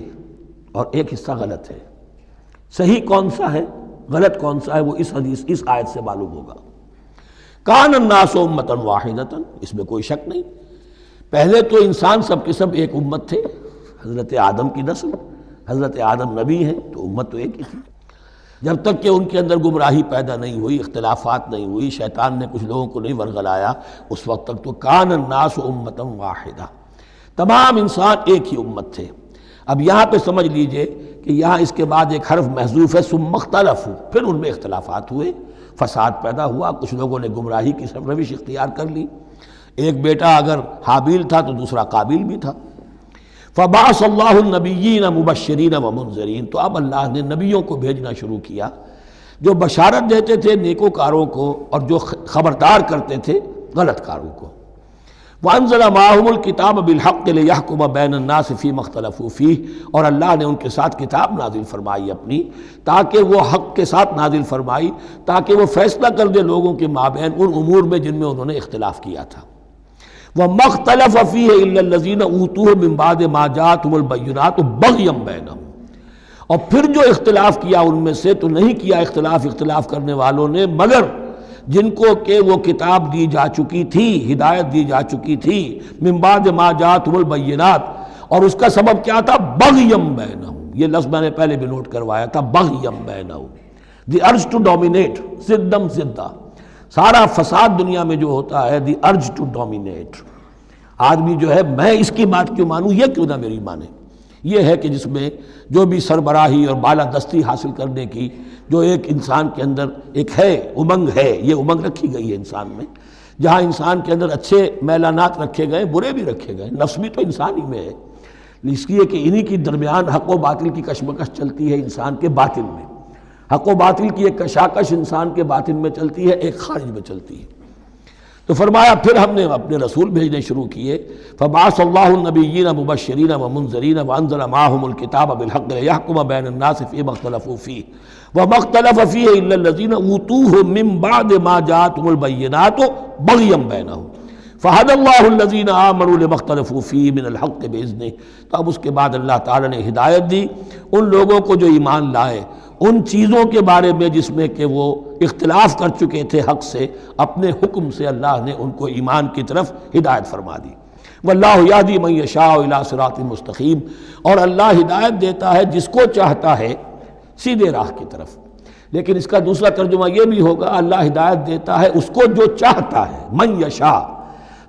اور ایک حصہ غلط ہے۔ صحیح کون سا ہے، غلط کون سا ہے، وہ اس حدیث، اس آیت سے معلوم ہوگا۔ کان الناس امۃ واحدۃ، اس میں کوئی شک نہیں، پہلے تو انسان سب کے سب ایک امت تھے، حضرت آدم کی نسل، حضرت آدم نبی ہیں تو امت تو ایک ہی تھی۔ جب تک کہ ان کے اندر گمراہی پیدا نہیں ہوئی، اختلافات نہیں ہوئی، شیطان نے کچھ لوگوں کو نہیں ورغلایا، اس وقت تک تو کان الناس امۃ واحدہ، تمام انسان ایک ہی امت تھے۔ اب یہاں پہ سمجھ لیجئے کہ یہاں اس کے بعد ایک حرف محذوف ہے، ثم اختلفوا، پھر ان میں اختلافات ہوئے، فساد پیدا ہوا، کچھ لوگوں نے گمراہی کی روش اختیار کر لی۔ ایک بیٹا اگر حابیل تھا تو دوسرا قابیل بھی تھا۔ فبعث اللہ النبیین مبشرین ومنذرین، تو اب اللہ نے نبیوں کو بھیجنا شروع کیا جو بشارت دیتے تھے نیکوکاروں کو اور جو خبردار کرتے تھے غلط کاروں کو۔ وانزل معهم الکتاب بالحق لیحکم بین الناس فیما اختلفوا فیہ، اور اللہ نے ان کے ساتھ کتاب نازل فرمائی اپنی تاکہ وہ حق کے ساتھ نازل فرمائی تاکہ وہ فیصلہ کر دے لوگوں کے مابین ان امور میں جن میں انہوں نے اختلاف کیا تھا۔ وَمَا اخْتَلَفَ فِيهِ إِلَّا الَّذِينَ أُوتُوهُ مِن بَعْدِ مَا جَاءَتْهُمُ الْبَيِّنَاتُ بَغْيًا بَيْنَهُمْ، اور پھر جو اختلاف کیا ان میں سے تو نہیں کیا اختلاف کرنے والوں نے مگر جن کو کہ وہ کتاب دی جا چکی تھی، ہدایت دی جا چکی تھی، من بعد ما جاءتهم البینات، اور اس کا سبب کیا تھا؟ بغیم بینہم، یہ لفظ میں نے پہلے بھی نوٹ کروایا تھا، بغیم بینہم، دی ارج ٹو ڈومینیٹ، زدم زدہ، سارا فساد دنیا میں جو ہوتا ہے دی ارج ٹو ڈومینیٹ، آدمی جو ہے میں اس کی بات کیوں مانوں، یہ کیوں نہ میری مانے، یہ ہے کہ جس میں جو بھی سربراہی اور بالادستی حاصل کرنے کی جو ایک انسان کے اندر ایک ہے امنگ ہے، یہ امنگ رکھی گئی ہے انسان میں، جہاں انسان کے اندر اچھے میلانات رکھے گئے، برے بھی رکھے گئے، نفس بھی تو انسان ہی میں ہے، اس لیے کہ انہی کی درمیان حق و باطل کی کشمکش چلتی ہے انسان کے باطن میں، حق و باطل کی ایک کشاکش انسان کے باطن میں چلتی ہے، ایک خارج میں چلتی ہے۔ تو فرمایا پھر ہم نے اپنے رسول بھیجنے شروع کیے، فبعث اللہ النبیین مبشرین ومنذرین وانزل معهم الکتاب بالحق لیحکم بین الناس فیما اختلفوا فیہ وما اختلف فیہ الا الذین اوتوہ من بعد ما جاءتهم البینات بغیا بینہم فہدی اللہ الذین آمنوا لما اختلفوا فیہ من الحق باذنہ۔ تو اب اس کے بعد اللہ تعالی نے ہدایت دی ان لوگوں کو جو ایمان لائے ان چیزوں کے بارے میں جس میں کہ وہ اختلاف کر چکے تھے حق سے، اپنے حکم سے اللہ نے ان کو ایمان کی طرف ہدایت فرما دی۔ واللہ یہدی من یشاء الی صراط مستقیم، اور اللہ ہدایت دیتا ہے جس کو چاہتا ہے سیدھے راہ کی طرف۔ لیکن اس کا دوسرا ترجمہ یہ بھی ہوگا اللہ ہدایت دیتا ہے اس کو جو چاہتا ہے، من یشاء،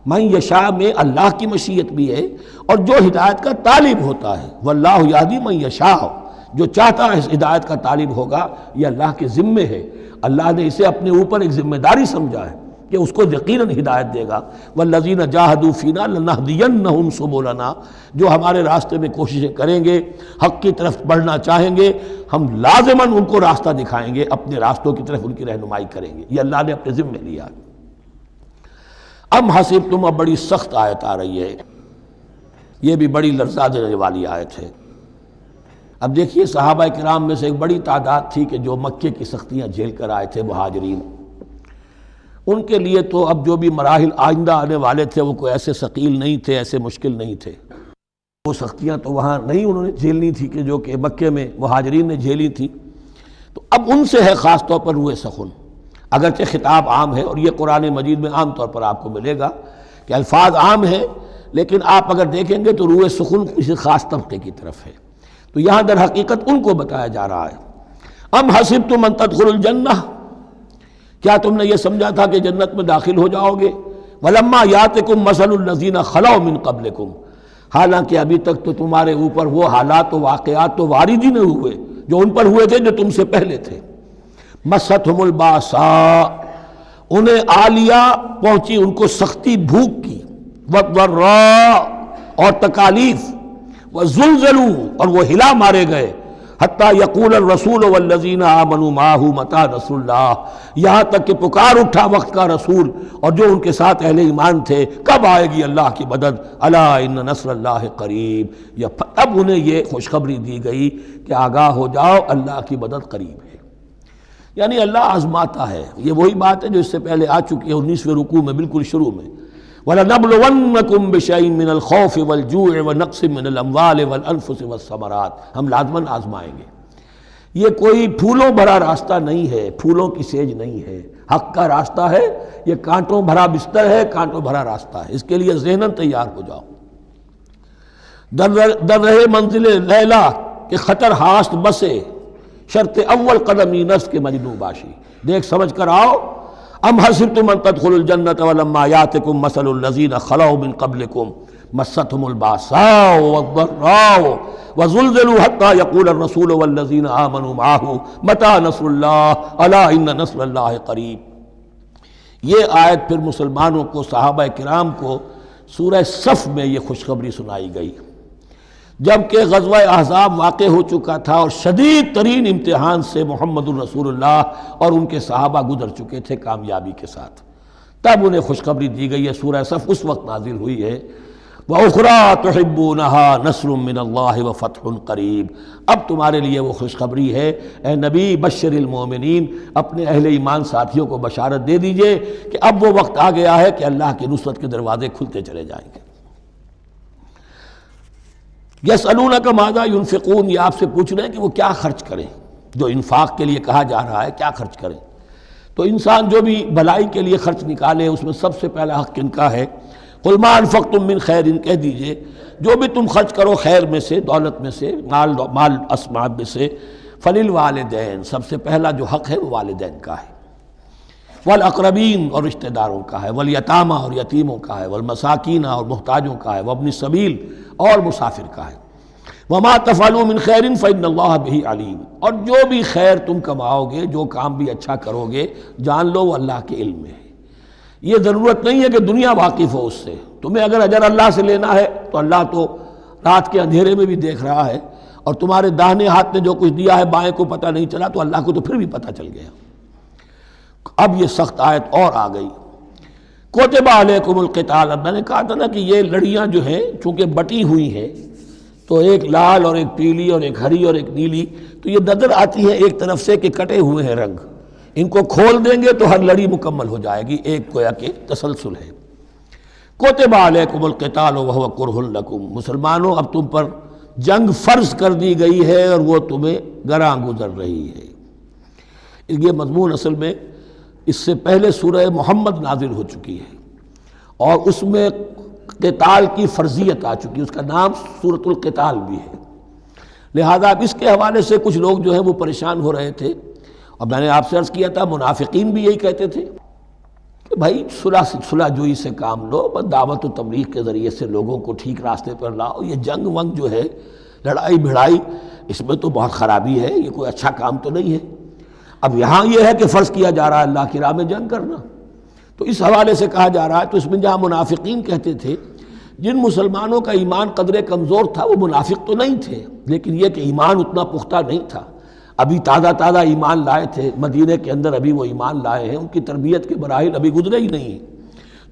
من یشاء میں اللہ کی مشیت بھی ہے اور جو ہدایت کا طالب ہوتا ہے، واللہ یہدی من یشاء، جو چاہتا ہے اس ہدایت کا طالب ہوگا، یہ اللہ کے ذمے ہے، اللہ نے اسے اپنے اوپر ایک ذمہ داری سمجھا ہے کہ اس کو یقیناً ہدایت دے گا۔ والذین جاہدوا فینا لنہدینہم سبلنا، جو ہمارے راستے میں کوششیں کریں گے، حق کی طرف بڑھنا چاہیں گے، ہم لازماً ان کو راستہ دکھائیں گے، اپنے راستوں کی طرف ان کی رہنمائی کریں گے، یہ اللہ نے اپنے ذمے لیا۔ ام حسبتم، اب بڑی سخت آیت آ رہی ہے، یہ بھی بڑی لرزا دینے والی آیت ہے۔ اب دیکھیے صحابہ کرام میں سے ایک بڑی تعداد تھی کہ جو مکے کی سختیاں جھیل کر آئے تھے، مہاجرین، ان کے لیے تو اب جو بھی مراحل آئندہ آنے والے تھے وہ کوئی ایسے ثقیل نہیں تھے، ایسے مشکل نہیں تھے۔ وہ سختیاں تو وہاں نہیں انہوں نے جھیلنی تھی کہ جو کہ مکے میں مہاجرین نے جھیلی تھی، تو اب ان سے ہے خاص طور پر روئے سخن، اگرچہ خطاب عام ہے، اور یہ قرآن مجید میں عام طور پر آپ کو ملے گا کہ الفاظ عام ہیں، لیکن آپ اگر دیکھیں گے تو روئے سخن کسی خاص طبقے کی طرف ہے۔ تو یہاں در حقیقت ان کو بتایا جا رہا ہے۔ ام حسبتم ان تدخلوا الجنہ، کیا تم نے یہ سمجھا تھا کہ جنت میں داخل ہو جاؤ گے؟ ولما یاتکم مثل الذین خلوا من قبلکم، حالانکہ ابھی تک تو تمہارے اوپر وہ حالات و واقعات تو وارد ہی نہیں ہوئے جو ان پر ہوئے تھے جو تم سے پہلے تھے۔ مستہم الباساء، انہیں آ لیا، پہنچی ان کو سختی بھوک کی، والضراء، اور تکالیف، وزلزلوا، اور وہ ہلا مارے گئے، حتیٰ یقول الرسول والذین آمنوا معہ متی نصر اللہ، یہاں تک کہ پکار اٹھا وقت کا رسول اور جو ان کے ساتھ اہل ایمان تھے، کب آئے گی اللہ کی مدد، الا ان نصر اللہ قریب، اب انہیں یہ خوشخبری دی گئی کہ آگاہ ہو جاؤ، اللہ کی مدد قریب ہے۔ یعنی اللہ آزماتا ہے، یہ وہی بات ہے جو اس سے پہلے آ چکی ہے 19ویں رکوع میں بالکل شروع میں، وَلَنَبْلُوَنَّكُمْ بِشَيْءٍ مِّنَ الْخَوْفِ وَالْجُوعِ وَنَقْصٍ مِّنَ الْأَمْوَالِ وَالْأَنفُسِ وَالثَّمَرَاتِ، ہم لازماً آزمائیں گے۔ یہ کوئی پھولوں بھرا راستہ نہیں ہے، پھولوں کی سیج نہیں ہے، حق کا راستہ ہے، یہ کانٹوں بھرا بستر ہے، کانٹوں بھرا راستہ ہے، اس کے لیے ذہناً تیار ہو جاؤ۔ در رہے منزل لیلا کہ خطر ہاست بسے، شرط اول قدمی نفس کے مجنوں باشی، دیکھ سمجھ کر آؤ۔ ام حسبتم ان تدخلوا الجنة ولما یاتکم مثل الذین خلوا من قبلکم مستهم الباساء والضراء وزلزلوا حتى يقول الرسول والذین آمنوا معه متی نصر اللہ الا ان نصر اللہ قریب۔ یہ آیت پھر مسلمانوں کو، صحابہ کرام کو سورہ صف میں یہ خوشخبری سنائی گئی، جبکہ غزوہ احزاب واقع ہو چکا تھا اور شدید ترین امتحان سے محمد الرسول اللہ اور ان کے صحابہ گزر چکے تھے کامیابی کے ساتھ، تب انہیں خوشخبری دی گئی ہے۔ سورہ صف اس وقت نازل ہوئی ہے، وَأُخْرَىٰ تُحِبُّونَهَا نَصْرٌ مِّنَ اللَّهِ وَفَتْحٌ قَرِيبٌ، اب تمہارے لیے وہ خوشخبری ہے، اے نبی بشر المومنین، اپنے اہل ایمان ساتھیوں کو بشارت دے دیجئے کہ اب وہ وقت آ گیا ہے کہ اللہ کی نصرت کے دروازے کھلتے چلے جائیں گے۔ یسألونک ماذا ینفقون، یہ آپ سے پوچھ رہے ہیں کہ وہ کیا خرچ کریں، جو انفاق کے لیے کہا جا رہا ہے کیا خرچ کریں۔ تو انسان جو بھی بھلائی کے لیے خرچ نکالے اس میں سب سے پہلا حق کن کا ہے؟ قل ما انفقتم من خیر، کہہ دیجئے جو بھی تم خرچ کرو خیر میں سے، دولت میں سے، مال اسباب میں سے، فللوالدین، سب سے پہلا جو حق ہے وہ والدین کا ہے، والاقربین، اور رشتہ داروں کا ہے، والیتامى، اور یتیموں کا ہے، والمساکین، اور محتاجوں کا ہے، وابن السبیل، اور مسافر کا ہے، وما تفعلوا من خیر فإن اللہ بہ علیم، اور جو بھی خیر تم کماؤ گے، جو کام بھی اچھا کرو گے، جان لو وہ اللہ کے علم میں ہے۔ یہ ضرورت نہیں ہے کہ دنیا واقف ہو اس سے، تمہیں اگر اجر اللہ سے لینا ہے تو اللہ تو رات کے اندھیرے میں بھی دیکھ رہا ہے، اور تمہارے داہنے ہاتھ نے جو کچھ دیا ہے بائیں کو پتہ نہیں چلا تو اللہ کو تو پھر بھی پتہ چل گیا۔ اب یہ سخت آیت اور آ گئی، کتب علیکم القتال، اب میں نے کہا تھا نا کہ یہ لڑیاں جو ہیں چونکہ بٹی ہوئی ہیں تو ایک لال اور ایک پیلی اور ایک ہری اور ایک نیلی، تو یہ نظر آتی ہے ایک طرف سے کہ کٹے ہوئے ہیں رنگ، ان کو کھول دیں گے تو ہر لڑی مکمل ہو جائے گی، ایک گویا کہ تسلسل ہے۔ کتب علیکم القتال وہو کرہ لکم، مسلمانوں اب تم پر جنگ فرض کر دی گئی ہے اور وہ تمہیں گراں گزر رہی ہے۔ یہ مضمون اصل میں اس سے پہلے سورہ محمد نازل ہو چکی ہے اور اس میں قتال کی فرضیت آ چکی ہے، اس کا نام سورۃ القتال بھی ہے، لہذا اب اس کے حوالے سے کچھ لوگ جو ہیں وہ پریشان ہو رہے تھے، اور میں نے آپ سے عرض کیا تھا منافقین بھی یہی کہتے تھے کہ بھائی صلح جوئی سے کام لو، بس دعوت و تبلیغ کے ذریعے سے لوگوں کو ٹھیک راستے پر لاؤ، یہ جنگ ونگ جو ہے، لڑائی بھڑائی، اس میں تو بہت خرابی ہے، یہ کوئی اچھا کام تو نہیں ہے۔ اب یہاں یہ ہے کہ فرض کیا جا رہا ہے اللہ کی راہ میں جنگ کرنا، تو اس حوالے سے کہا جا رہا ہے، تو اس میں جہاں منافقین کہتے تھے، جن مسلمانوں کا ایمان قدر کمزور تھا وہ منافق تو نہیں تھے، لیکن یہ کہ ایمان اتنا پختہ نہیں تھا، ابھی تازہ ایمان لائے تھے، مدینے کے اندر ابھی وہ ایمان لائے ہیں، ان کی تربیت کے مراحل ابھی گزرے ہی نہیں ہیں،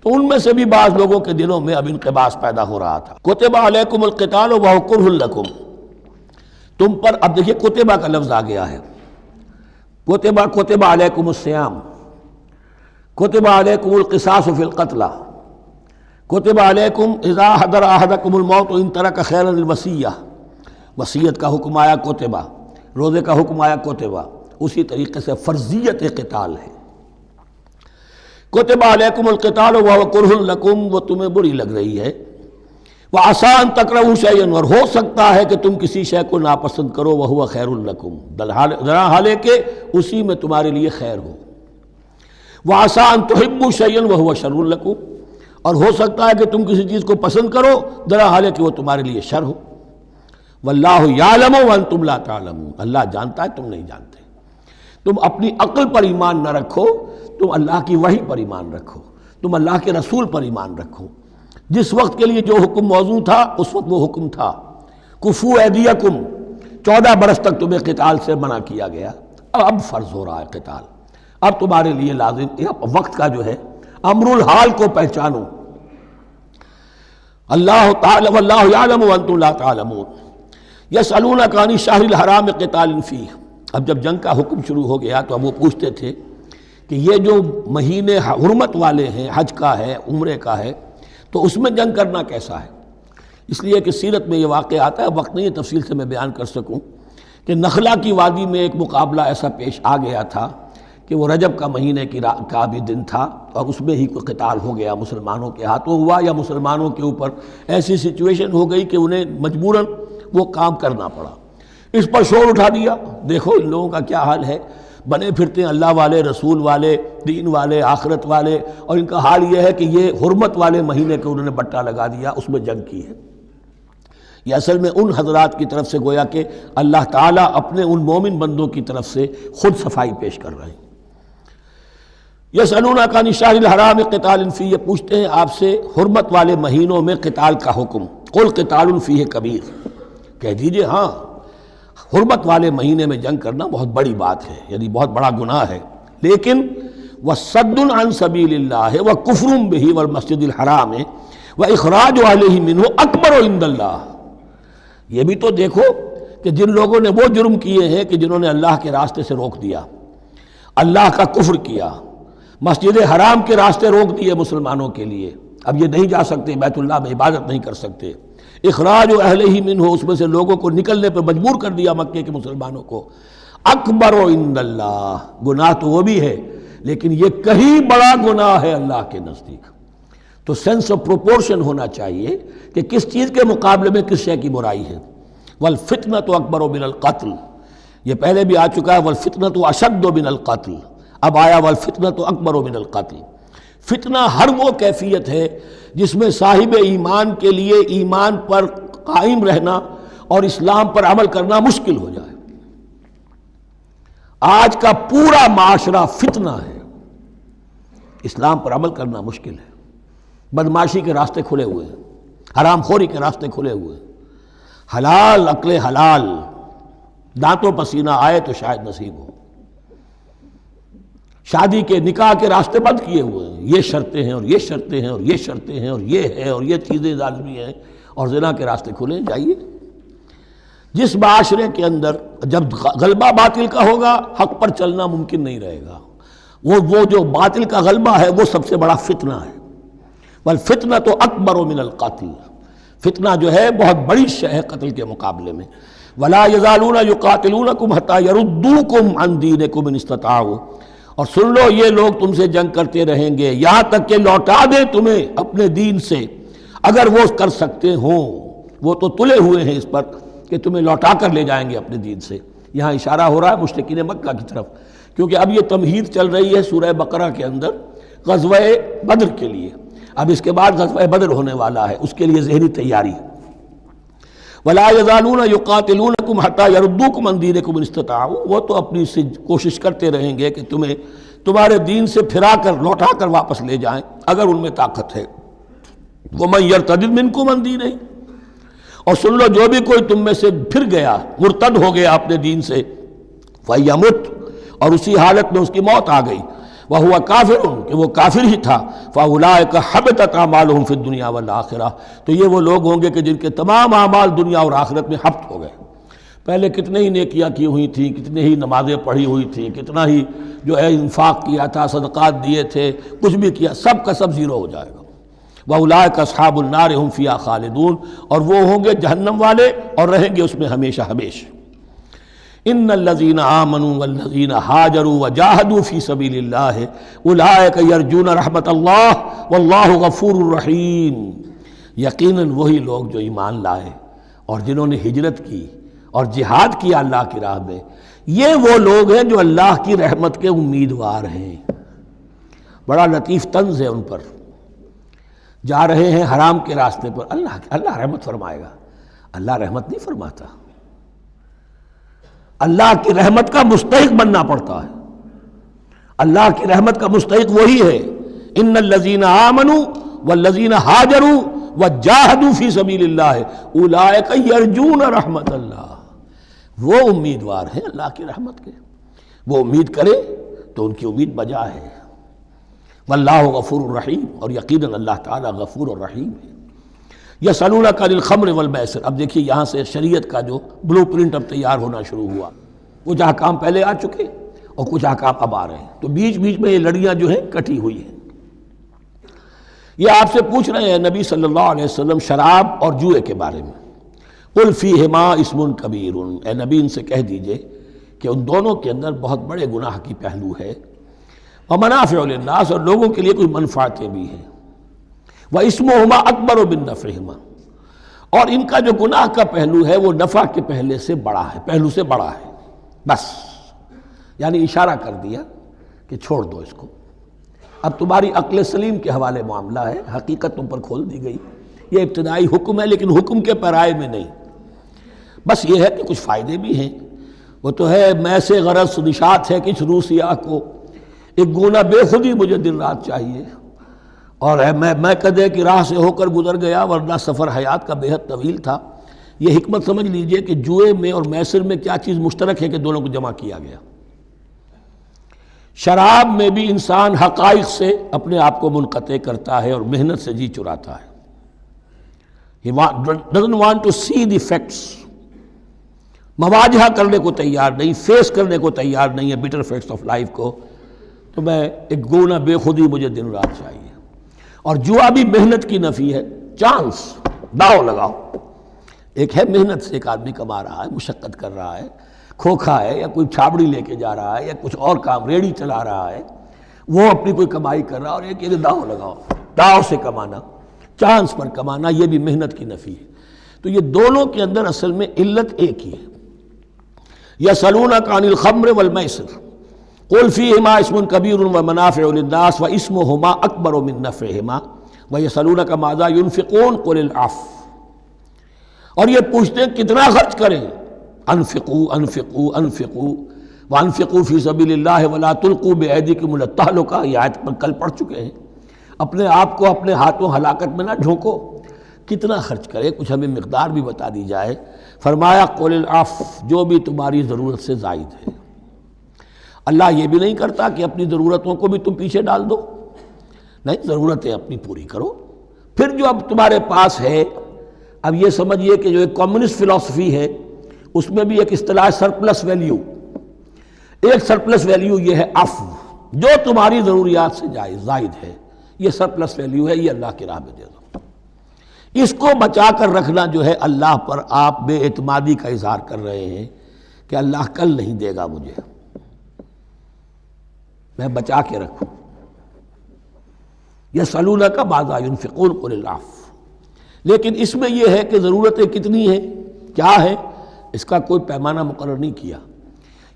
تو ان میں سے بھی بعض لوگوں کے دلوں میں اب انقباض پیدا ہو رہا تھا۔ کتب علیکم القتال وہو کرہ لکم، تم پر، اب دیکھیے کتبہ کا لفظ آ گیا ہے، کتب علیکم الصیام، کتب علیکم القصاص فی القتلى، کتب علیکم اذا حضر احدکم الموت ان ترک خیرا الوصیہ، وصیت کا حکم آیا کتبہ، روزے کا حکم آیا کتبہ، اسی طریقے سے فرضیت قتال ہے۔ کتب علیکم القتال وہو کرہ لکم، وہ تمہیں بری لگ رہی ہے، وعسیٰ ان تکرہوا شیئا، اور ہو سکتا ہے کہ تم کسی شے کو ناپسند کرو، وہو خیر لکم، ذرا حالے کہ اسی میں تمہارے لیے خیر ہو، وعسیٰ ان تحبوا شیئا وہو شر لکم، اور ہو سکتا ہے کہ تم کسی چیز کو پسند کرو ذرا حالے کہ وہ تمہارے لیے شر ہو۔ واللہ یعلم وانتم لا تعلمون، اللہ جانتا ہے تم نہیں جانتے۔ تم اپنی عقل پر ایمان نہ رکھو، تم اللہ کی وحی پر ایمان رکھو، تم اللہ کے رسول پر ایمان رکھو۔ جس وقت کے لیے جو حکم موضوع تھا اس وقت وہ حکم تھا، کفو ایدیکم، 14 برس تک تمہیں قتال سے منع کیا گیا، اب فرض ہو رہا ہے قتال، اب تمہارے لیے لازم، وقت کا جو ہے امر الحال کو پہچانو۔ اللہ تعالی واللہ یعلم وانتم لا تعلمون، یسألونک عن الشہر الحرام قتال فیہ، اب جب جنگ کا حکم شروع ہو گیا تو اب وہ پوچھتے تھے کہ یہ جو مہینے حرمت والے ہیں، حج کا ہے، عمرے کا ہے، تو اس میں جنگ کرنا کیسا ہے؟ اس لیے کہ سیرت میں یہ واقعہ آتا ہے، وقت نہیں ہے تفصیل سے میں بیان کر سکوں، کہ نخلا کی وادی میں ایک مقابلہ ایسا پیش آ گیا تھا کہ وہ رجب کا مہینے کا بھی دن تھا، اور اس میں ہی کوئی قتال ہو گیا، مسلمانوں کے ہاتھوں ہوا یا مسلمانوں کے اوپر ایسی سچویشن ہو گئی کہ انہیں مجبوراً وہ کام کرنا پڑا۔ اس پر شور اٹھا دیا، دیکھو ان لوگوں کا کیا حال ہے، بنے پھرتے ہیں اللہ والے، رسول والے، دین والے، آخرت والے، اور ان کا حال یہ ہے کہ یہ حرمت والے مہینے کے انہوں نے بٹا لگا دیا، اس میں جنگ کی ہے۔ یہ اصل میں ان حضرات کی طرف سے گویا کہ اللہ تعالیٰ اپنے ان مومن بندوں کی طرف سے خود صفائی پیش کر رہے ہیں۔ یسألونک عن الشہر الحرام قتال فیہ، یہ پوچھتے ہیں آپ سے حرمت والے مہینوں میں قتال کا حکم، قل قتال فیہ کبیر، کہہ دیجئے ہاں حرمت والے مہینے میں جنگ کرنا بہت بڑی بات ہے، یعنی بہت بڑا گناہ ہے، لیکن وصد عن سبیل اللہ وکفر بہ والمسجد الحرام واخراج اہلہ منہ اکبر عند اللہ، یہ بھی تو دیکھو کہ جن لوگوں نے وہ جرم کیے ہیں کہ جنہوں نے اللہ کے راستے سے روک دیا، اللہ کا کفر کیا، مسجد حرام کے راستے روک دیے مسلمانوں کے لیے، اب یہ نہیں جا سکتے، بیت اللہ میں عبادت نہیں کر سکتے، اخراج اہلہ منہ، اس میں سے لوگوں کو نکلنے پر مجبور کر دیا مکے کے مسلمانوں کو، اکبر عند اللہ، گناہ تو وہ بھی ہے لیکن یہ کہیں بڑا گناہ ہے اللہ کے نزدیک۔ تو سینس آف پروپورشن ہونا چاہیے کہ کس چیز کے مقابلے میں کس شے کی برائی ہے۔ والفتنۃ اکبر من القتل، یہ پہلے بھی آ چکا ہے، والفتنۃ اشد من القتل، اب آیا والفتنۃ اکبر من القتل۔ فتنہ ہر وہ کیفیت ہے جس میں صاحب ایمان کے لیے ایمان پر قائم رہنا اور اسلام پر عمل کرنا مشکل ہو جائے۔ آج کا پورا معاشرہ فتنہ ہے، اسلام پر عمل کرنا مشکل ہے، بدماشی کے راستے کھلے ہوئے ہیں، حرام خوری کے راستے کھلے ہوئے ہیں، حلال عقل حلال دانتوں پسینہ آئے تو شاید نصیب ہو، شادی کے نکاح کے راستے بند کیے ہوئے ہیں، یہ شرطیں ہیں اور یہ شرطیں ہیں اور یہ شرطیں ہیں اور یہ ہے اور یہ چیزیں لازمی ہیں، اور زنا کے راستے کھلے جائیے۔ جس معاشرے کے اندر جب غلبہ باطل کا ہوگا حق پر چلنا ممکن نہیں رہے گا، وہ جو باطل کا غلبہ ہے وہ سب سے بڑا فتنہ ہے۔ والفتنۃ اکبر من القتل، فتنہ جو ہے بہت بڑی شے ہے قتل کے مقابلے میں۔ ولا یزالون یقاتلونکم حتی یردوکم عن دینکم ان استطاعوا، اور سن لو یہ لوگ تم سے جنگ کرتے رہیں گے یہاں تک کہ لوٹا دیں تمہیں اپنے دین سے، اگر وہ کر سکتے ہوں، وہ تو تلے ہوئے ہیں اس پر کہ تمہیں لوٹا کر لے جائیں گے اپنے دین سے۔ یہاں اشارہ ہو رہا ہے مشرکین مکہ کی طرف، کیونکہ اب یہ تمہید چل رہی ہے سورہ بقرہ کے اندر غزوہ بدر کے لیے، اب اس کے بعد غزوہ بدر ہونے والا ہے، اس کے لیے ذہنی تیاری۔ ولا یزالون یقاتلونکم حتی یردوکم عن دینکم ان استطاعوا، وہ تو اپنی سے کوشش کرتے رہیں گے کہ تمہیں تمہارے دین سے پھرا کر لوٹا کر واپس لے جائیں اگر ان میں طاقت ہے۔ ومن یرتد منکم عن دینہ، اور سن لو جو بھی کوئی تم میں سے پھر گیا، مرتد ہو گیا اپنے دین سے، فیمت، اور اسی حالت میں اس کی موت آ گئی، وہو کافر، کہ وہ کافر ہی تھا، فاولئک حبطت اعمالہم فی الدنیا والآخرہ، تو یہ وہ لوگ ہوں گے کہ جن کے تمام اعمال دنیا اور آخرت میں حبط ہو گئے۔ پہلے کتنے ہی نیکیاں کی ہوئی تھیں، کتنے ہی نمازیں پڑھی ہوئی تھیں، کتنا ہی جو ہے انفاق کیا تھا، صدقات دیے تھے، کچھ بھی کیا، سب کا سب زیرو ہو جائے گا۔ وَأُولَٰئِكَ أَصْحَابُ النَّارِ هُمْ فِيهَا خَالِدُونَ، اور وہ ہوں گے جہنم والے اور رہیں گے اس میں ہمیشہ ہمیشہ۔ ان الذین آمنوا والذین ہاجروا وجاہدوا فی سبیل اللہ اولئک یرجون رحمت اللہ واللہ غفور رحیم۔ یقیناً وہی لوگ جو ایمان لائے اور جنہوں نے ہجرت کی اور جہاد کیا اللہ کی راہ میں، یہ وہ لوگ ہیں جو اللہ کی رحمت کے امیدوار ہیں۔ بڑا لطیف طنز ہے ان پر، جا رہے ہیں حرام کے راستے پر، اللہ رحمت فرمائے گا، اللہ رحمت نہیں فرماتا، اللہ کی رحمت کا مستحق بننا پڑتا ہے۔ اللہ کی رحمت کا مستحق وہی ہے، ان الذین آمنوا والذین ہاجروا وجاہدوا فی سبیل اللہ اولئک یرجون رحمت اللہ۔ وہ امیدوار ہیں اللہ کی رحمت کے، وہ امید کرے تو ان کی امید بجا ہے۔ واللہ غفور الرحیم، اور یقیناً اللہ تعالیٰ غفور الرحیم ہے۔ یسألونک عن الخمر والمیسر، اب دیکھیے یہاں سے شریعت کا جو بلو پرنٹ اب تیار ہونا شروع ہوا، کچھ احکام پہلے آ چکے اور کچھ احکام اب آ رہے ہیں، تو بیچ بیچ میں یہ لڑیاں جو ہیں کٹی ہوئی ہیں۔ یہ آپ سے پوچھ رہے ہیں نبی صلی اللہ علیہ وسلم شراب اور جوئے کے بارے میں، قل فیہما اسم کبیر، اے نبی ان سے کہہ دیجئے کہ ان دونوں کے اندر بہت بڑے گناہ کی پہلو ہے، ومنافع للناس، اور لوگوں کے لیے کوئی منفعتیں بھی ہیں، واسمہما اکبر من نفعہما، اور ان کا جو گناہ کا پہلو ہے وہ نفع کے پہلو سے بڑا ہے، بس یعنی اشارہ کر دیا کہ چھوڑ دو اس کو، اب تمہاری عقل سلیم کے حوالے معاملہ ہے، حقیقت تم پر کھول دی گئی، یہ ابتدائی حکم ہے لیکن حکم کے پیرائے میں نہیں، بس یہ ہے کہ کچھ فائدے بھی ہیں، وہ تو ہے میں سے غرض نشاط ہے کچھ روح سیاہ کو، ایک گونا بے خودی مجھے دن رات چاہیے، اور میں کدے کی راہ سے ہو کر گزر گیا ورنہ سفر حیات کا بے حد طویل تھا۔ یہ حکمت سمجھ لیجئے کہ جوئے میں اور میسر میں کیا چیز مشترک ہے کہ دونوں کو جمع کیا گیا۔ شراب میں بھی انسان حقائق سے اپنے آپ کو منقطع کرتا ہے اور محنت سے جی چراتا ہے، He doesn't want to see the facts، مواجہہ کرنے کو تیار نہیں، فیس کرنے کو تیار نہیں ہے bitter facts آف لائف کو، تو میں ایک گونا بے خودی مجھے دن رات چاہیے۔ اور جوا بھی محنت کی نفی ہے، چانس، داؤ لگاؤ، ایک ہے محنت سے ایک آدمی کما رہا ہے، مشقت کر رہا ہے، کھوکھا ہے یا کوئی چھابڑی لے کے جا رہا ہے یا کچھ اور کام ریڑھی چلا رہا ہے، وہ اپنی کوئی کمائی کر رہا ہے، اور ایک یہ داؤ لگاؤ، داؤ سے کمانا، چانس پر کمانا، یہ بھی محنت کی نفی ہے۔ تو یہ دونوں کے اندر اصل میں علت ایک ہی ہے۔ یسألونک عن الخمر والمیسر قل فیہما اسم کبیر ومنافع للناس واسمہما اکبر من نفعہما ویسألونک ماذا ینفقون قل العفو، اور یہ پوچھتے ہیں کتنا خرچ کریں، انفقوا انفقوا انفقوا وانفقوا فی سبیل اللہ ولا تلقوا بایدیکم الی التہلکہ، یہ آیت پر کل پڑھ چکے ہیں۔ اپنے آپ کو اپنے ہاتھوں ہلاکت میں نہ جھونکو، کتنا خرچ کرے، کچھ ہمیں مقدار بھی بتا دی جائے۔ فرمایا قل العفو، جو بھی تمہاری ضرورت سے زائد ہے۔ اللہ یہ بھی نہیں کرتا کہ اپنی ضرورتوں کو بھی تم پیچھے ڈال دو، نہیں، ضرورتیں اپنی پوری کرو، پھر جو اب تمہارے پاس ہے، اب یہ سمجھیے کہ جو ایک کمیونسٹ فلسفی ہے اس میں بھی ایک اصطلاح سرپلس ویلیو، ایک سرپلس ویلیو یہ ہے عفو، جو تمہاری ضروریات سے زائد ہے، یہ سرپلس ویلیو ہے، یہ اللہ کی راہ میں دے دو۔ اس کو بچا کر رکھنا جو ہے اللہ پر آپ بے اعتمادی کا اظہار کر رہے ہیں کہ اللہ کل نہیں دے گا مجھے، میں بچا کے رکھوں۔ یسألونک ماذا ینفقون قل العفو، لیکن اس میں یہ ہے کہ ضرورتیں کتنی ہیں، کیا ہے، اس کا کوئی پیمانہ مقرر نہیں کیا۔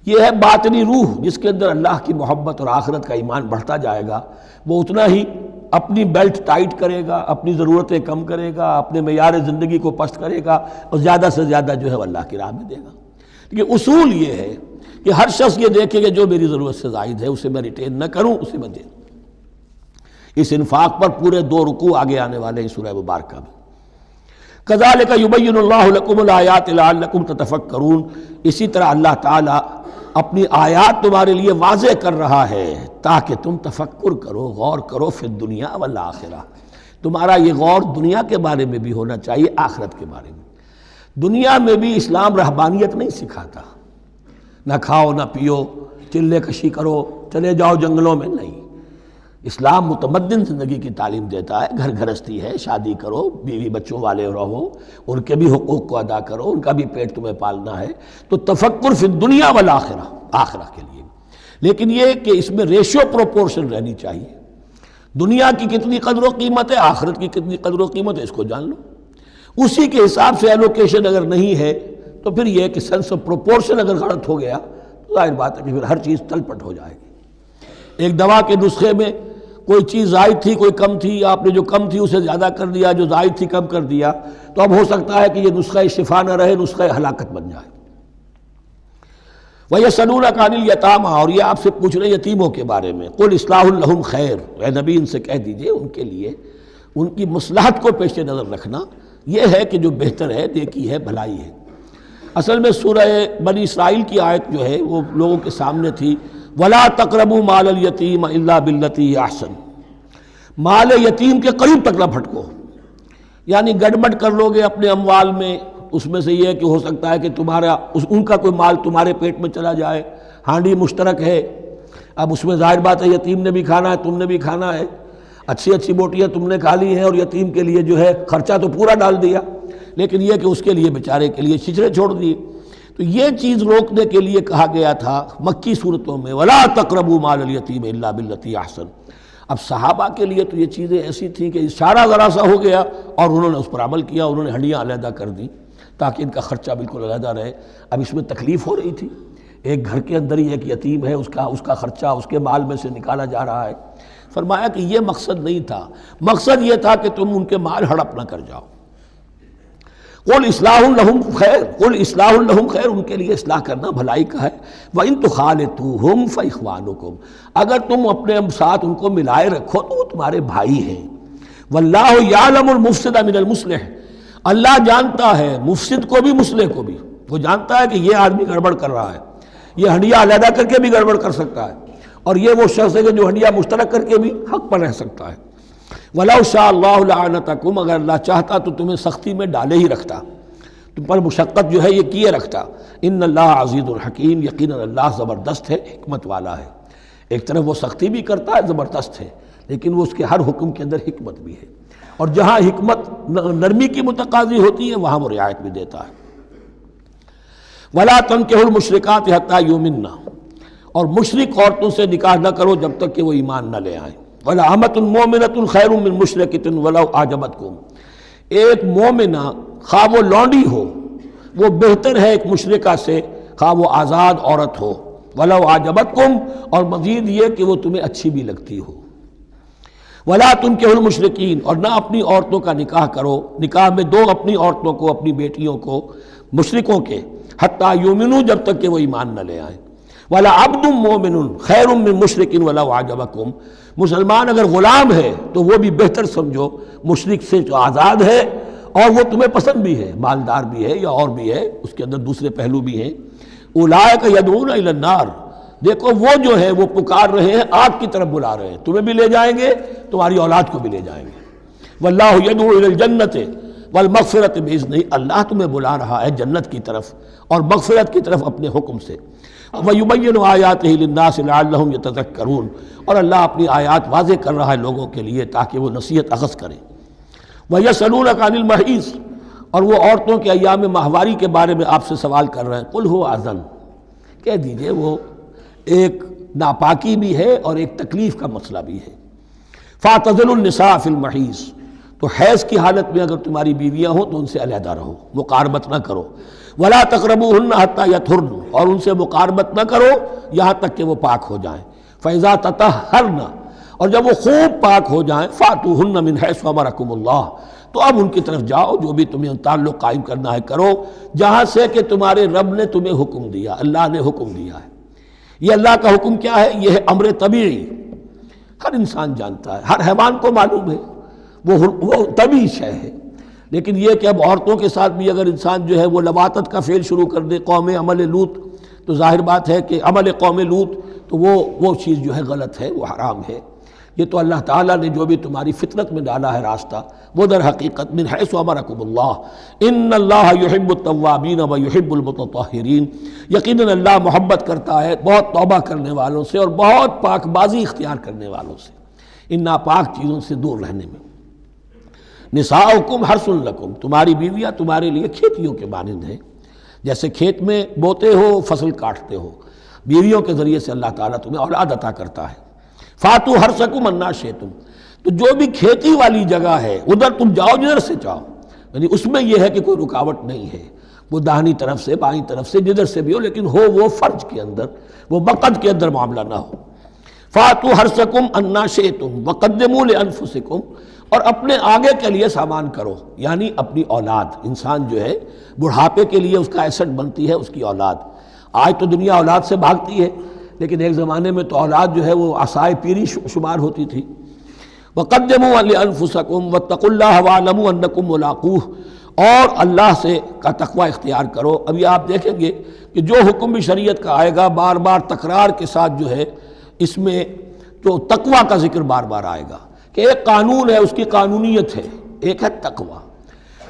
یہ ہے باطنی روح، جس کے اندر اللہ کی محبت اور آخرت کا ایمان بڑھتا جائے گا، وہ اتنا ہی اپنی بیلٹ ٹائٹ کرے گا، اپنی ضرورتیں کم کرے گا، اپنے معیار زندگی کو پست کرے گا، اور زیادہ سے زیادہ جو ہے وہ اللہ کی راہ میں دے گا۔ لیکن اصول یہ ہے کہ ہر شخص یہ دیکھے کہ جو میری ضرورت سے زائد ہے اسے میں ریٹین نہ کروں، اسے میں دے دوں۔ اس انفاق پر پورے 2 رکوع آگے آنے والے ہیں سورہ مبارکہ میں۔ کذالک یبین اللہ لکم الآیات لعلکم تتفکرون، اسی طرح اللہ تعالیٰ اپنی آیات تمہارے لیے واضح کر رہا ہے تاکہ تم تفکر کرو، غور کرو، فی الدنیا والآخرہ، تمہارا یہ غور دنیا کے بارے میں بھی ہونا چاہیے، آخرت کے بارے میں۔ دنیا میں بھی اسلام رہبانیت نہیں سکھاتا، نہ کھاؤ نہ پیو، چلے کشی کرو، چلے جاؤ جنگلوں میں، نہیں، اسلام متمدن زندگی کی تعلیم دیتا ہے، گھر گھرستی ہے، شادی کرو، بیوی بچوں والے رہو، ان کے بھی حقوق کو ادا کرو، ان کا بھی پیٹ تمہیں پالنا ہے، تو تفکر فی الدنیا والآخرہ، آخرہ کے لیے، لیکن یہ کہ اس میں ریشو پروپورشن رہنی چاہیے۔ دنیا کی کتنی قدر و قیمت ہے، آخرت کی کتنی قدر و قیمت ہے، اس کو جان لو۔ اسی کے حساب سے ایلوکیشن اگر نہیں ہے تو پھر یہ کہ سینس آف پروپورشن اگر غلط ہو گیا تو ظاہر بات ہے کہ پھر ہر چیز تل پٹ ہو جائے گی۔ ایک دوا کے نسخے میں کوئی چیز زائد تھی، کوئی کم تھی، آپ نے جو کم تھی اسے زیادہ کر دیا، جو زائد تھی کم کر دیا، تو اب ہو سکتا ہے کہ یہ نسخہ شفا نہ رہے، نسخہ ہلاکت بن جائے۔ وَيَسْأَلُونَكَ عَنِ الْيَتَامَىٰ، اور یہ آپ سے پوچھ رہے ہیں یتیموں کے بارے میں، قُلْ إِصْلَاحٌ لَهُمْ خَيْرٌ، اے نبی ان سے کہہ دیجئے ان کے لیے ان کی مصلحت کو پیش نظر رکھنا یہ ہے کہ جو بہتر ہے، نیکی ہے، بھلائی ہے۔ اصل میں سورہ بنی اسرائیل کی آیت جو ہے وہ لوگوں کے سامنے تھی، وَلَا تَقْرَبُوا مَالَ الْيَتِيمِ إِلَّا بِالَّتِي هِيَ أَحْسَنُ، مال یتیم کے قریب تک نہ پھٹکو، یعنی گڑبڑ کر لو گے اپنے اموال میں، اس میں سے یہ ہے کہ ہو سکتا ہے کہ تمہارا ان کا کوئی مال تمہارے پیٹ میں چلا جائے، ہانڈی مشترک ہے، اب اس میں ظاہر بات ہے یتیم نے بھی کھانا ہے، تم نے بھی کھانا ہے، اچھی اچھی بوٹیاں تم نے کھا لی ہیں اور یتیم کے لیے جو ہے خرچہ تو پورا ڈال دیا، لیکن یہ کہ اس کے لیے بیچارے کے لیے چھچڑے چھوڑ دیے۔ تو یہ چیز روکنے کے لیے کہا گیا تھا مکی صورتوں میں وَلَا تَقْرَبُوا مَالَ الْيَتِيمِ إِلَّا بِالَّتِي أَحْسَنُ۔ اب صحابہ کے لیے تو یہ چیزیں ایسی تھیں کہ اشارہ ذرا سا ہو گیا اور انہوں نے اس پر عمل کیا، انہوں نے ہڈیاں علیحدہ کر دیں تاکہ ان کا خرچہ بالکل علیحدہ رہے۔ اب اس میں تکلیف ہو رہی تھی، ایک گھر کے اندر ہی ایک یتیم ہے، اس کا خرچہ اس کے مال میں سے نکالا جا رہا ہے۔ فرمایا کہ یہ مقصد نہیں تھا، مقصد یہ تھا کہ تم ان کے مال ہڑپ نہ کر جاؤ۔ قُلْ إِصْلَاحٌ لَهُمْ خَيْرٌ، قُلْ إِصْلَاحٌ لَهُمْ خَيْرٌ، ان کے لیے اصلاح کرنا بھلائی کا ہے۔ وَإِن تُخَالِطُوهُمْ فَإِخْوَانُكُمْ، اگر تم اپنے ساتھ ان کو ملائے رکھو تو وہ تمہارے بھائی ہیں۔ وَاللَّهُ يَعْلَمُ الْمُفْسِدَ مِنَ الْمُصْلِحِ، اللہ جانتا ہے مفسد کو بھی مصلح کو بھی، وہ جانتا ہے کہ یہ آدمی گڑبڑ کر رہا ہے، یہ ہڈیاں علیحدہ کر کے بھی گڑبڑ کر سکتا ہے، اور یہ وہ شخص ہے کہ جو ہڈیاں مشترک کر کے بھی حق پر رہ سکتا ہے۔ وَلَوْ شَاءَ اللَّهُ لَعَنَتَكُمْ، اگر اللہ چاہتا تو تمہیں سختی میں ڈالے ہی رکھتا، تم پر مشقت جو ہے یہ کیے رکھتا۔ ان اللہ عزیز الحکیم، یقیناً اللہ زبردست ہے، حکمت والا ہے۔ ایک طرف وہ سختی بھی کرتا ہے، زبردست ہے، لیکن وہ اس کے ہر حکم کے اندر حکمت بھی ہے، اور جہاں حکمت نرمی کی متقاضی ہوتی ہے وہاں وہ رعایت بھی دیتا ہے۔ وَلَا تَنكِحُوا الْمُشْرِكَاتِ حَتَّىٰ يُؤْمِنَّ، اور مشرک عورتوں سے نکاح نہ کرو جب تک کہ وہ ایمان نہ لے آئیں۔ وَلَأَمَةٌ مُؤْمِنَةٌ خَيْرٌ مِّن مُشْرِكَةٍ وَلَوْ أَعْجَبَتْكُمْ، ایک مومنہ خواہ وہ لونڈی ہو وہ بہتر ہے ایک مشرکہ سے خواہ وہ آزاد عورت ہو۔ وَلَوْ أَعْجَبَتْكُمْ، اور مزید یہ کہ وہ تمہیں اچھی بھی لگتی ہو۔ وَلَا تُنكِحُوا الْمُشْرِكِينَ، اور نہ اپنی عورتوں کا نکاح کرو، نکاح میں دو اپنی عورتوں کو، اپنی بیٹیوں کو مشرکوں کے، حتیٰ یؤمنوا، جب تک کہ وہ ایمان نہ لے آئیں۔ وَلَعَبْدٌ مُّؤْمِنٌ خَيْرٌ مِّن مُشْرِكٍ وَلَوْ أَعْجَبَكُمْ، مسلمان اگر غلام ہے تو وہ بھی بہتر سمجھو مشرک سے جو آزاد ہے اور وہ تمہیں پسند بھی ہے، مالدار بھی ہے یا اور بھی ہے، اس کے اندر دوسرے پہلو بھی ہیں۔ اولئک یدعون الی النار، دیکھو وہ جو ہے وہ پکار رہے ہیں، آگ کی طرف بلا رہے ہیں، تمہیں بھی لے جائیں گے، تمہاری اولاد کو بھی لے جائیں گے۔ واللہ یدعو الی الجنۃ والمغفرۃ باذنہ، اللہ تمہیں بلا رہا ہے جنت کی طرف اور مغفرت کی طرف اپنے حکم سے۔ وَيُبَيِّنُ آیاتہ للناس لعلہم یتذکرون، اور اللہ اپنی آیات واضح کر رہا ہے لوگوں کے لیے تاکہ وہ نصیحت اخذ کریں۔ وَيَسْأَلُونَكَ عَنِ الْمَحِيضِ، اور وہ عورتوں کے ایام ماہواری کے بارے میں آپ سے سوال کر رہے ہیں۔ قُلْ هُوَ أَذًى، کہہ دیجئے وہ ایک ناپاکی بھی ہے اور ایک تکلیف کا مسئلہ بھی ہے۔ فَاعْتَزِلُوا النِّسَاءَ فِي الْمَحِيضِ، تو حیض کی حالت میں اگر تمہاری بیویاں ہوں تو ان سے علیحدہ رہو، مقاربت نہ کرو۔ وَلَا تَقْرَبُوهُنَّ حَتَّىٰ يَطْهُرْنَ، اور ان سے مقاربت نہ کرو یہاں تک کہ وہ پاک ہو جائیں۔ فَإِذَا تَطَهَّرْنَ، اور جب وہ خوب پاک ہو جائیں، فَأْتُوهُنَّ مِنْ حَيْثُ أَمَرَكُمُ اللَّهُ، تو اب ان کی طرف جاؤ، جو بھی تمہیں تعلق قائم کرنا ہے کرو، جہاں سے کہ تمہارے رب نے تمہیں حکم دیا، اللہ نے حکم دیا ہے۔ یہ اللہ کا حکم کیا ہے؟ یہ ہے امر طبیعی، ہر انسان جانتا ہے، ہر حیوان کو معلوم ہے، وہ طبیعی شے ہے۔ لیکن یہ کہ اب عورتوں کے ساتھ بھی اگر انسان جو ہے وہ لواطت کا فعل شروع کر دے، قوم عمل لوط، تو ظاہر بات ہے کہ عمل قوم لوط تو وہ چیز جو ہے غلط ہے، وہ حرام ہے۔ یہ تو اللہ تعالیٰ نے جو بھی تمہاری فطرت میں ڈالا ہے راستہ، وہ در حقیقت من حیث امرکم اللہ، ان اللہ یحب التوابین ویحب المتطہرین، یقیناً اللہ محبت کرتا ہے بہت توبہ کرنے والوں سے اور بہت پاک بازی اختیار کرنے والوں سے۔ ان ناپاک چیزوں سے دور رہنے میں۔ نساؤکم حرث لکم، تمہاری بیویاں تمہارے لیے کھیتیوں کے مانند ہیں، جیسے کھیت میں بوتے ہو فصل کاٹتے ہو، بیویوں کے ذریعے سے اللہ تعالیٰ تمہیں اولاد عطا کرتا ہے۔ فاتو حرثکم انا شئتم، تو جو بھی کھیتی والی جگہ ہے ادھر تم جاؤ جدھر سے چاہو، یعنی اس میں یہ ہے کہ کوئی رکاوٹ نہیں ہے، وہ داہنی طرف سے بائیں طرف سے جدھر سے بھی ہو، لیکن ہو وہ فرج کے اندر، وہ مقد کے اندر معاملہ نہ ہو۔ فاتو حرثکم انا شئتم وقدموا لانفسکم، اور اپنے آگے کے لیے سامان کرو، یعنی اپنی اولاد۔ انسان جو ہے بڑھاپے کے لیے اس کا ایسٹ بنتی ہے اس کی اولاد۔ آج تو دنیا اولاد سے بھاگتی ہے، لیکن ایک زمانے میں تو اولاد جو ہے وہ عصائے پیری شمار ہوتی تھی۔ وقدموا لانفسکم واتقوا اللہ واعلموا انکم ملاقوہ، اور اللہ سے کا تقوی اختیار کرو۔ ابھی آپ دیکھیں گے کہ جو حکم بھی شریعت کا آئے گا بار بار تکرار کے ساتھ جو ہے اس میں جو تقوی کا ذکر بار بار آئے گا، کہ ایک قانون ہے اس کی قانونیت ہے، ایک ہے تقوی۔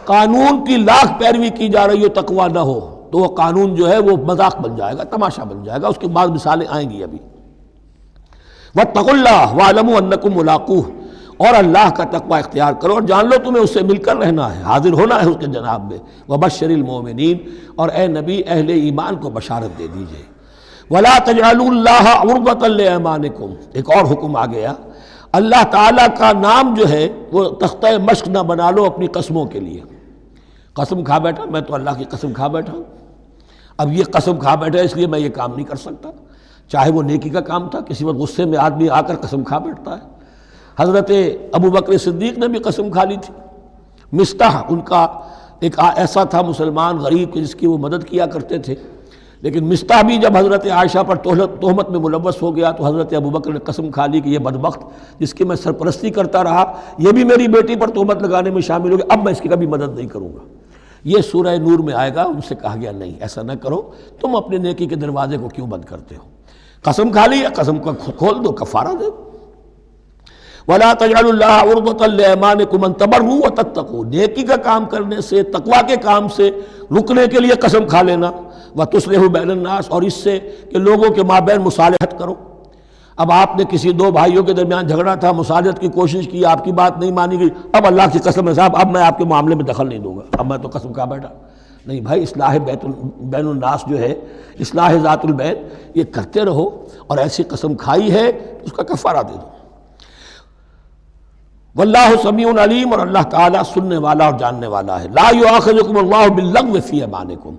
قانون کی لاکھ پیروی کی جا رہی ہو تقوی نہ ہو تو وہ قانون جو ہے وہ مذاق بن جائے گا، تماشا بن جائے گا۔ اس کے بعد مثالیں آئیں گی ابھی۔ واتقوا اللہ واعلموا انکم ملاقوہ، اور اللہ کا تقوی اختیار کرو اور جان لو تمہیں اس سے مل کر رہنا ہے، حاضر ہونا ہے اس کے جناب میں۔ وبشر المؤمنین، اور اے نبی اہل ایمان کو بشارت دے دیجئے۔ ولا تجعلوا اللہ عرضۃ لایمانکم، ایک اور حکم آ گیا، اللہ تعالیٰ کا نام جو ہے وہ تختہ مشق نہ بنا لو اپنی قسموں کے لیے۔ قسم کھا بیٹھا میں تو اللہ کی قسم کھا بیٹھا ہوں، اب یہ قسم کھا بیٹھا اس لیے میں یہ کام نہیں کر سکتا، چاہے وہ نیکی کا کام تھا، کسی وقت غصے میں آدمی آ کر قسم کھا بیٹھتا ہے۔ حضرت ابو بکر صدیق نے بھی قسم کھا لی تھی۔ مستح ان کا ایک ایسا تھا مسلمان غریب کہ جس کی وہ مدد کیا کرتے تھے، لیکن مستح بھی جب حضرت عائشہ پر تہمت میں ملوث ہو گیا تو حضرت ابو بکر نے قسم کھا لی کہ یہ بدبخت جس کی میں سرپرستی کرتا رہا یہ بھی میری بیٹی پر تہمت لگانے میں شامل ہو گیا، اب میں اس کی کبھی مدد نہیں کروں گا۔ یہ سورہ نور میں آئے گا، ان سے کہا گیا نہیں ایسا نہ کرو، تم اپنے نیکی کے دروازے کو کیوں بند کرتے ہو؟ قسم کھا لی، قسم کو کھول دو، کفارہ دے دو۔ وَلَا تَجْعَلُوا اللَّهَ عُرْضَةً لِأَيْمَانِكُمْ أَن تَبَرُّوا وَتَتَّقُوا، نیکی کا کام کرنے سے، تقوی کے کام سے رکنے کے لیے قسم کھا لینا۔ وَتُصْلِحُوا بَيْنَ النَّاسِ، اور اس سے کہ لوگوں کے مابین مصالحت کرو۔ اب آپ نے کسی دو بھائیوں کے درمیان جھگڑا تھا، مصالحت کی کوشش کی، آپ کی بات نہیں مانی گئی، اب اللہ کی قسم ہے صاحب اب میں آپ کے معاملے میں دخل نہیں دوں گا، اب میں تو قسم کھا بیٹھا۔ نہیں بھائی، اصلاح بین الناس جو ہے، اصلاح ذات البین، یہ کرتے رہو، اور ایسی قسم کھائی ہے اس کا کفارہ دے دو۔ واللہ سمیع علیم، اور اللہ تعالیٰ سننے والا اور جاننے والا ہے۔ لا یؤاخذکم اللہ باللغو فی ایمانکم،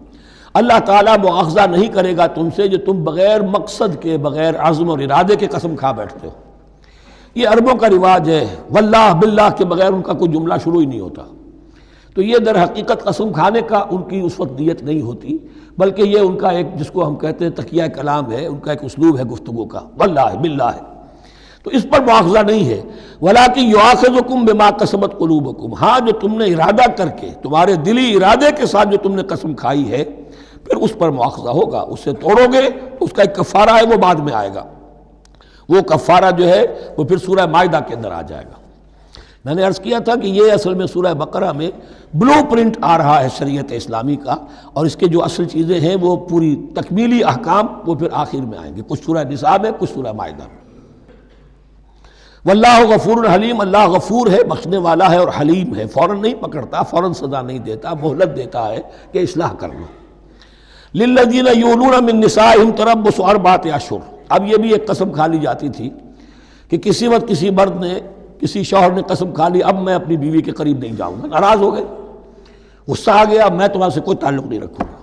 اللہ تعالیٰ مؤاخذہ نہیں کرے گا تم سے جو تم بغیر مقصد کے، بغیر عزم اور ارادے کے قسم کھا بیٹھتے ہو۔ یہ عربوں کا رواج ہے، واللہ باللہ کے بغیر ان کا کوئی جملہ شروع ہی نہیں ہوتا، تو یہ در حقیقت قسم کھانے کا ان کی اس وقت نیت نہیں ہوتی، بلکہ یہ ان کا ایک جس کو ہم کہتے ہیں تقیہ کلام ہے، ان کا ایک اسلوب ہے گفتگو کا، واللہ باللہ ہے، تو اس پر مؤاخذہ نہیں ہے۔ وَلَٰكِن يُؤَاخِذُكُم بِمَا كَسَبَتْ قُلُوبُكُم، ہاں جو تم نے ارادہ کر کے، تمہارے دلی ارادے کے ساتھ جو تم نے قسم کھائی ہے، پھر اس پر مؤاخذہ ہوگا، اس سے توڑو گے تو اس کا ایک کفارہ ہے، وہ بعد میں آئے گا، وہ کفارہ جو ہے وہ پھر سورہ مائدہ کے اندر آ جائے گا۔ میں نے عرض کیا تھا کہ یہ اصل میں سورہ بقرہ میں بلو پرنٹ آ رہا ہے شریعت اسلامی کا، اور اس کے جو اصل چیزیں ہیں وہ پوری تکمیلی احکام وہ پھر آخر میں آئیں گے، کچھ سورہ نساء میں، کچھ سورہ مائدہ میں۔ واللہ غفور حلیم، اللہ غفور ہے، بخشنے والا ہے اور حلیم ہے، فوراً نہیں پکڑتا، فوراً سزا نہیں دیتا، مہلت دیتا ہے کہ اصلاح کر لو۔ للذین یولون من نسائہم تربص اربعۃ اشہر، اب یہ بھی ایک قسم کھا لی جاتی تھی کہ کسی وقت کسی مرد نے، کسی شوہر نے قسم کھا لی اب میں اپنی بیوی کے قریب نہیں جاؤں گا، ناراض ہو گئے، غصہ آ گیا، میں تمہارے سے کوئی تعلق نہیں رکھوں گا،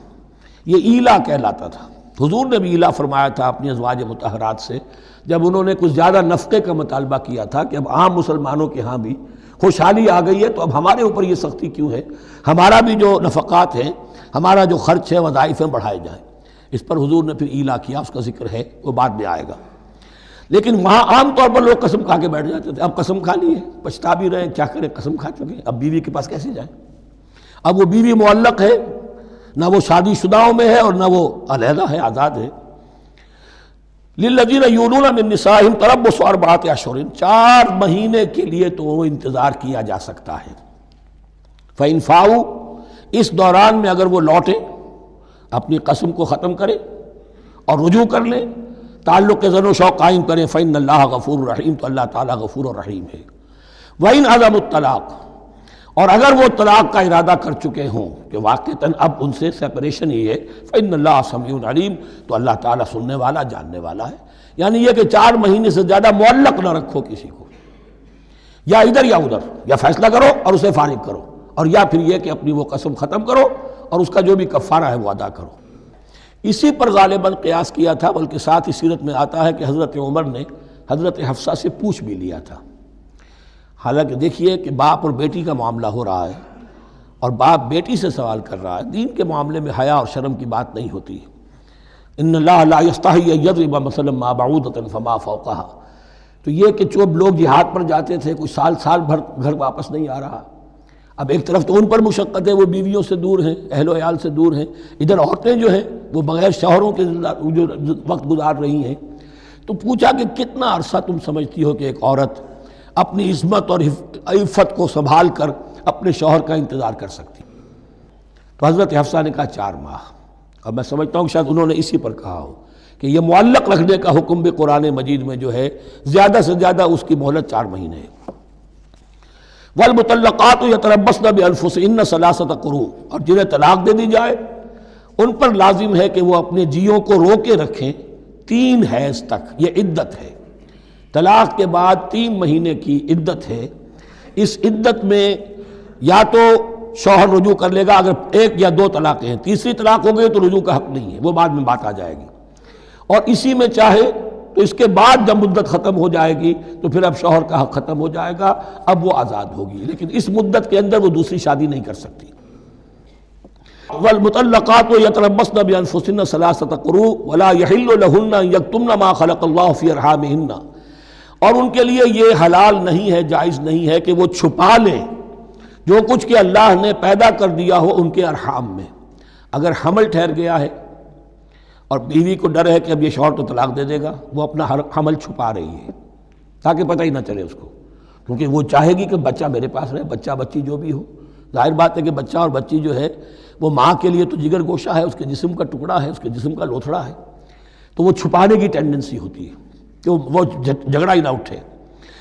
یہ ایلا کہلاتا تھا۔ حضور نے بھی ایلا فرمایا تھا اپنی ازواج مطہرات سے جب انہوں نے کچھ زیادہ نفقے کا مطالبہ کیا تھا کہ اب عام مسلمانوں کے ہاں بھی خوشحالی آ گئی ہے تو اب ہمارے اوپر یہ سختی کیوں ہے، ہمارا بھی جو نفقات ہیں، ہمارا جو خرچ ہے، وظائف ہیں، بڑھائے جائیں۔ اس پر حضور نے پھر ایلا کیا، اس کا ذکر ہے، وہ بعد میں آئے گا۔ لیکن وہاں عام طور پر لوگ قسم کھا کے بیٹھ جاتے تھے، اب قسم کھا لی ہے، پچھتا بھی رہے، کیا کریں، قسم کھا چکے، اب بیوی کے پاس کیسے جائیں؟ اب وہ بیوی معلق ہے، نہ وہ شادی شداؤں میں ہے اور نہ وہ علیحدہ ہے، آزاد ہے۔ للذین یولون من نسائہم تربص اربعۃ اشہر، 4 مہینے کے لیے تو وہ انتظار کیا جا سکتا ہے۔ فإن فاؤوا، اس دوران میں اگر وہ لوٹیں، اپنی قسم کو ختم کریں اور رجوع کر لیں، تعلق زن و شوق قائم کریں فإن اللہ غفور رحیم، تو اللہ تعالیٰ غفور و رحیم ہے۔ وإن عزموا الطلاق، اور اگر وہ طلاق کا ارادہ کر چکے ہوں کہ واقعتاً اب ان سے سیپریشن ہی ہے، فإن اللہ سمیع علیم، تو اللہ تعالیٰ سننے والا جاننے والا ہے۔ یعنی یہ کہ 4 مہینے سے زیادہ معلق نہ رکھو کسی کو، یا ادھر یا ادھر، یا فیصلہ کرو اور اسے فارغ کرو، اور یا پھر یہ کہ اپنی وہ قسم ختم کرو اور اس کا جو بھی کفارہ ہے وہ ادا کرو۔ اسی پر غالباً قیاس کیا تھا، بلکہ ساتھ ہی سیرت میں آتا ہے کہ حضرت عمر نے حضرت حفصہ سے پوچھ بھی لیا تھا۔ حالانکہ دیکھیے کہ باپ اور بیٹی کا معاملہ ہو رہا ہے، اور باپ بیٹی سے سوال کر رہا ہے، دین کے معاملے میں حیا اور شرم کی بات نہیں ہوتی۔ ان اللہ لا یستحی ان یضرب مثلا ما بعوضۃ فما فوقها، تو یہ کہ جو لوگ جہاد پر جاتے تھے کوئی سال بھر گھر واپس نہیں آ رہا، اب ایک طرف تو ان پر مشقت ہے، وہ بیویوں سے دور ہیں، اہل و عیال سے دور ہیں، ادھر عورتیں جو ہیں وہ بغیر شوہروں کے جو وقت گزار رہی ہیں۔ تو پوچھا کہ کتنا عرصہ تم سمجھتی ہو کہ ایک عورت اپنی عصمت اور عفت کو سنبھال کر اپنے شوہر کا انتظار کر سکتی؟ تو حضرت حفصہ نے کہا 4 ماہ، اور میں سمجھتا ہوں کہ شاید انہوں نے اسی پر کہا ہو کہ یہ معلق رکھنے کا حکم بھی قرآن مجید میں جو ہے زیادہ سے زیادہ اس کی مہلت 4 مہینے ہے۔ والمطلقات یتربصن بانفسهن 3 قروء، اور جنہیں طلاق دے دی جائے ان پر لازم ہے کہ وہ اپنے جیوں کو روکے رکھیں 3 حیض تک، یہ عدت ہے۔ طلاق کے بعد 3 مہینے کی عدت ہے۔ اس عدت میں یا تو شوہر رجوع کر لے گا، اگر 1 یا 2 طلاقیں ہیں، تیسری طلاق ہو گئی تو رجوع کا حق نہیں ہے، وہ بعد میں بات آ جائے گی، اور اسی میں چاہے تو اس کے بعد جب مدت ختم ہو جائے گی تو پھر اب شوہر کا حق ختم ہو جائے گا، اب وہ آزاد ہوگی، لیکن اس مدت کے اندر وہ دوسری شادی نہیں کر سکتی۔ والمطلقات یتربصن بانفسهن 3 قروء ولا يحل لهن ان يكتمن ما خلق الله في ارحامهن، اور ان کے لیے یہ حلال نہیں ہے، جائز نہیں ہے کہ وہ چھپا لیں جو کچھ کہ اللہ نے پیدا کر دیا ہو ان کے ارحام میں۔ اگر حمل ٹھہر گیا ہے اور بیوی کو ڈر ہے کہ اب یہ شوہر تو طلاق دے دے گا، وہ اپنا حمل چھپا رہی ہے تاکہ پتہ ہی نہ چلے اس کو، کیونکہ وہ چاہے گی کہ بچہ میرے پاس رہے، بچہ بچی جو بھی ہو۔ ظاہر بات ہے کہ بچہ اور بچی جو ہے وہ ماں کے لیے تو جگر گوشہ ہے، اس کے جسم کا ٹکڑا ہے، اس کے جسم کا لوتھڑا ہے، تو وہ چھپانے کی ٹینڈنسی ہوتی ہے کہ وہ جھگڑا ہی نہ اٹھے۔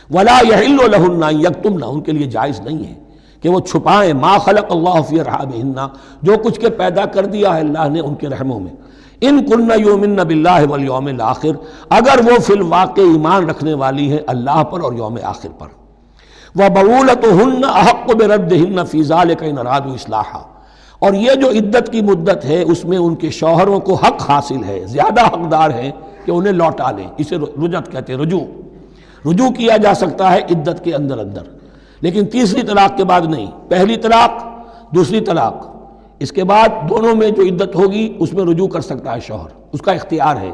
ولا يحل لهن ان يكتمن، ان کے لیے جائز نہیں ہے کہ وہ چھپائیں ما خلق اللہ فی ارحامہن، جو کچھ کہ پیدا کر دیا ہے اللہ نے ان کے رحموں میں۔ ان کن یؤمن باللہ والیوم الآخر، اگر وہ فی الواقع ایمان رکھنے والی ہیں اللہ پر اور یوم آخر پر۔ وبعولتہن احق بردہن فی ذلک ان ارادوا اصلاحا، اور یہ جو عدت کی مدت ہے اس میں ان کے شوہروں کو حق حاصل ہے، زیادہ حقدار ہیں کہ انہیں لوٹا لیں، اسے رجعت کہتے ہیں، رجوع کیا جا سکتا ہے عدت کے اندر، لیکن تیسری طلاق کے بعد نہیں۔ پہلی طلاق، دوسری طلاق، اس کے بعد دونوں میں جو عدت ہوگی اس میں رجوع کر سکتا ہے شوہر، اس کا اختیار ہے۔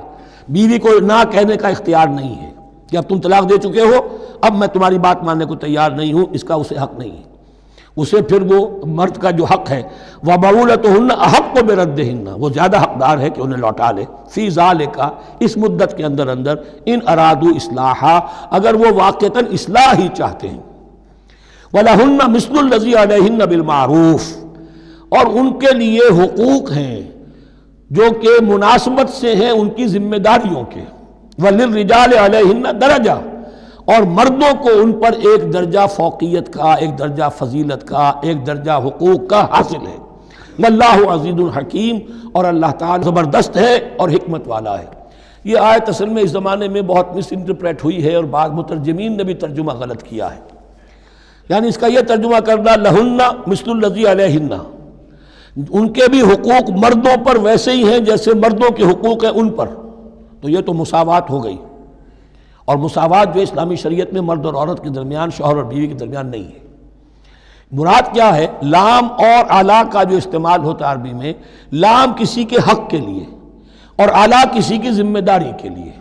بیوی کو نہ کہنے کا اختیار نہیں ہے کہ اب تم طلاق دے چکے ہو، اب میں تمہاری بات ماننے کو تیار نہیں ہوں، اس کا اسے حق نہیں ہے۔ اسے پھر وہ مرد کا جو حق ہے وَبَعُولَتُهُنَّ أَحَقُّ بِرَدِّهِنَّ، وہ زیادہ حقدار ہے کہ انہیں لوٹا لے، فی ذالک، اس مدت کے اندر ان ارادوا اصلاحا، اگر وہ واقعتاً اصلاح ہی چاہتے ہیں۔ وَلَهُنَّ مِثْلُ الَّذِي عَلَيْهِنَّ بِالْمَعْرُوفِ، اور ان کے لیے حقوق ہیں جو کہ مناسبت سے ہیں ان کی ذمہ داریوں کے۔ وَلِلرِّجَالِ عَلَيْهِنَّ دَرَجَةٌ، اور مردوں کو ان پر ایک درجہ فوقیت کا، ایک درجہ فضیلت کا، ایک درجہ حقوق کا حاصل ہے۔ واللہ عزیز الحکیم، اور اللہ تعالی زبردست ہے اور حکمت والا ہے۔ یہ آیت اصل میں اس زمانے میں بہت مس انٹرپریٹ ہوئی ہے، اور بعض مترجمین نے بھی ترجمہ غلط کیا ہے۔ یعنی اس کا یہ ترجمہ کرنا لہن مثل الذی علیہن، ان کے بھی حقوق مردوں پر ویسے ہی ہیں جیسے مردوں کے حقوق ہیں ان پر، تو یہ تو مساوات ہو گئی، اور مساوات جو اسلامی شریعت میں مرد اور عورت کے درمیان، شوہر اور بیوی کے درمیان نہیں ہے۔ مراد کیا ہے؟ لام اور اعلیٰ کا جو استعمال ہوتا ہے عربی میں، لام کسی کے حق کے لیے اور اعلیٰ کسی کی ذمہ داری کے لیے۔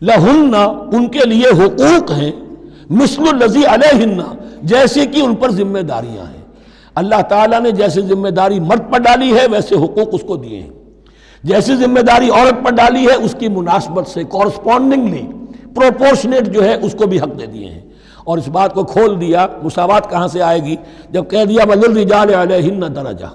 لہن، ان کے لیے حقوق ہیں، مثل الذی علیہن، جیسے کہ ان پر ذمہ داریاں ہیں۔ اللہ تعالیٰ نے جیسے ذمہ داری مرد پر ڈالی ہے ویسے حقوق اس کو دیے ہیں، جیسی ذمہ داری عورت پر ڈالی ہے اس کی مناسبت سے کورسپونڈنگلی پروپورشنیٹ جو ہے اس کو بھی حق دے دیے ہیں۔ اور اس بات کو کھول دیا، مساوات کہاں سے آئے گی؟ جب کہہ دیا وَلِلرِّجَالِ عَلَيْهِنَّ دَرَجَةٌ،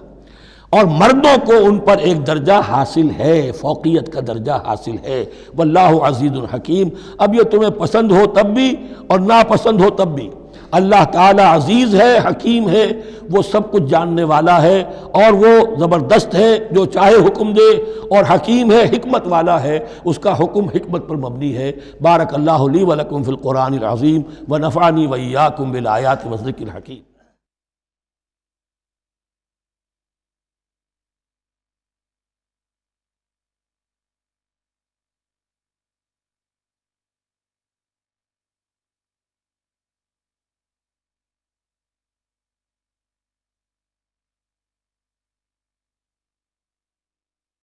اور مردوں کو ان پر ایک درجہ حاصل ہے، فوقیت کا درجہ حاصل ہے۔ واللہ عزیز الحکیم۔ اب یہ تمہیں پسند ہو تب بھی اور ناپسند ہو تب بھی، اللہ تعالی عزیز ہے، حکیم ہے، وہ سب کچھ جاننے والا ہے، اور وہ زبردست ہے، جو چاہے حکم دے، اور حکیم ہے، حکمت والا ہے، اس کا حکم حکمت پر مبنی ہے۔ بارک اللہ لی ولکم فی القرآن العظیم ونفعنی وإیاکم بالآیات والذکر الحکیم۔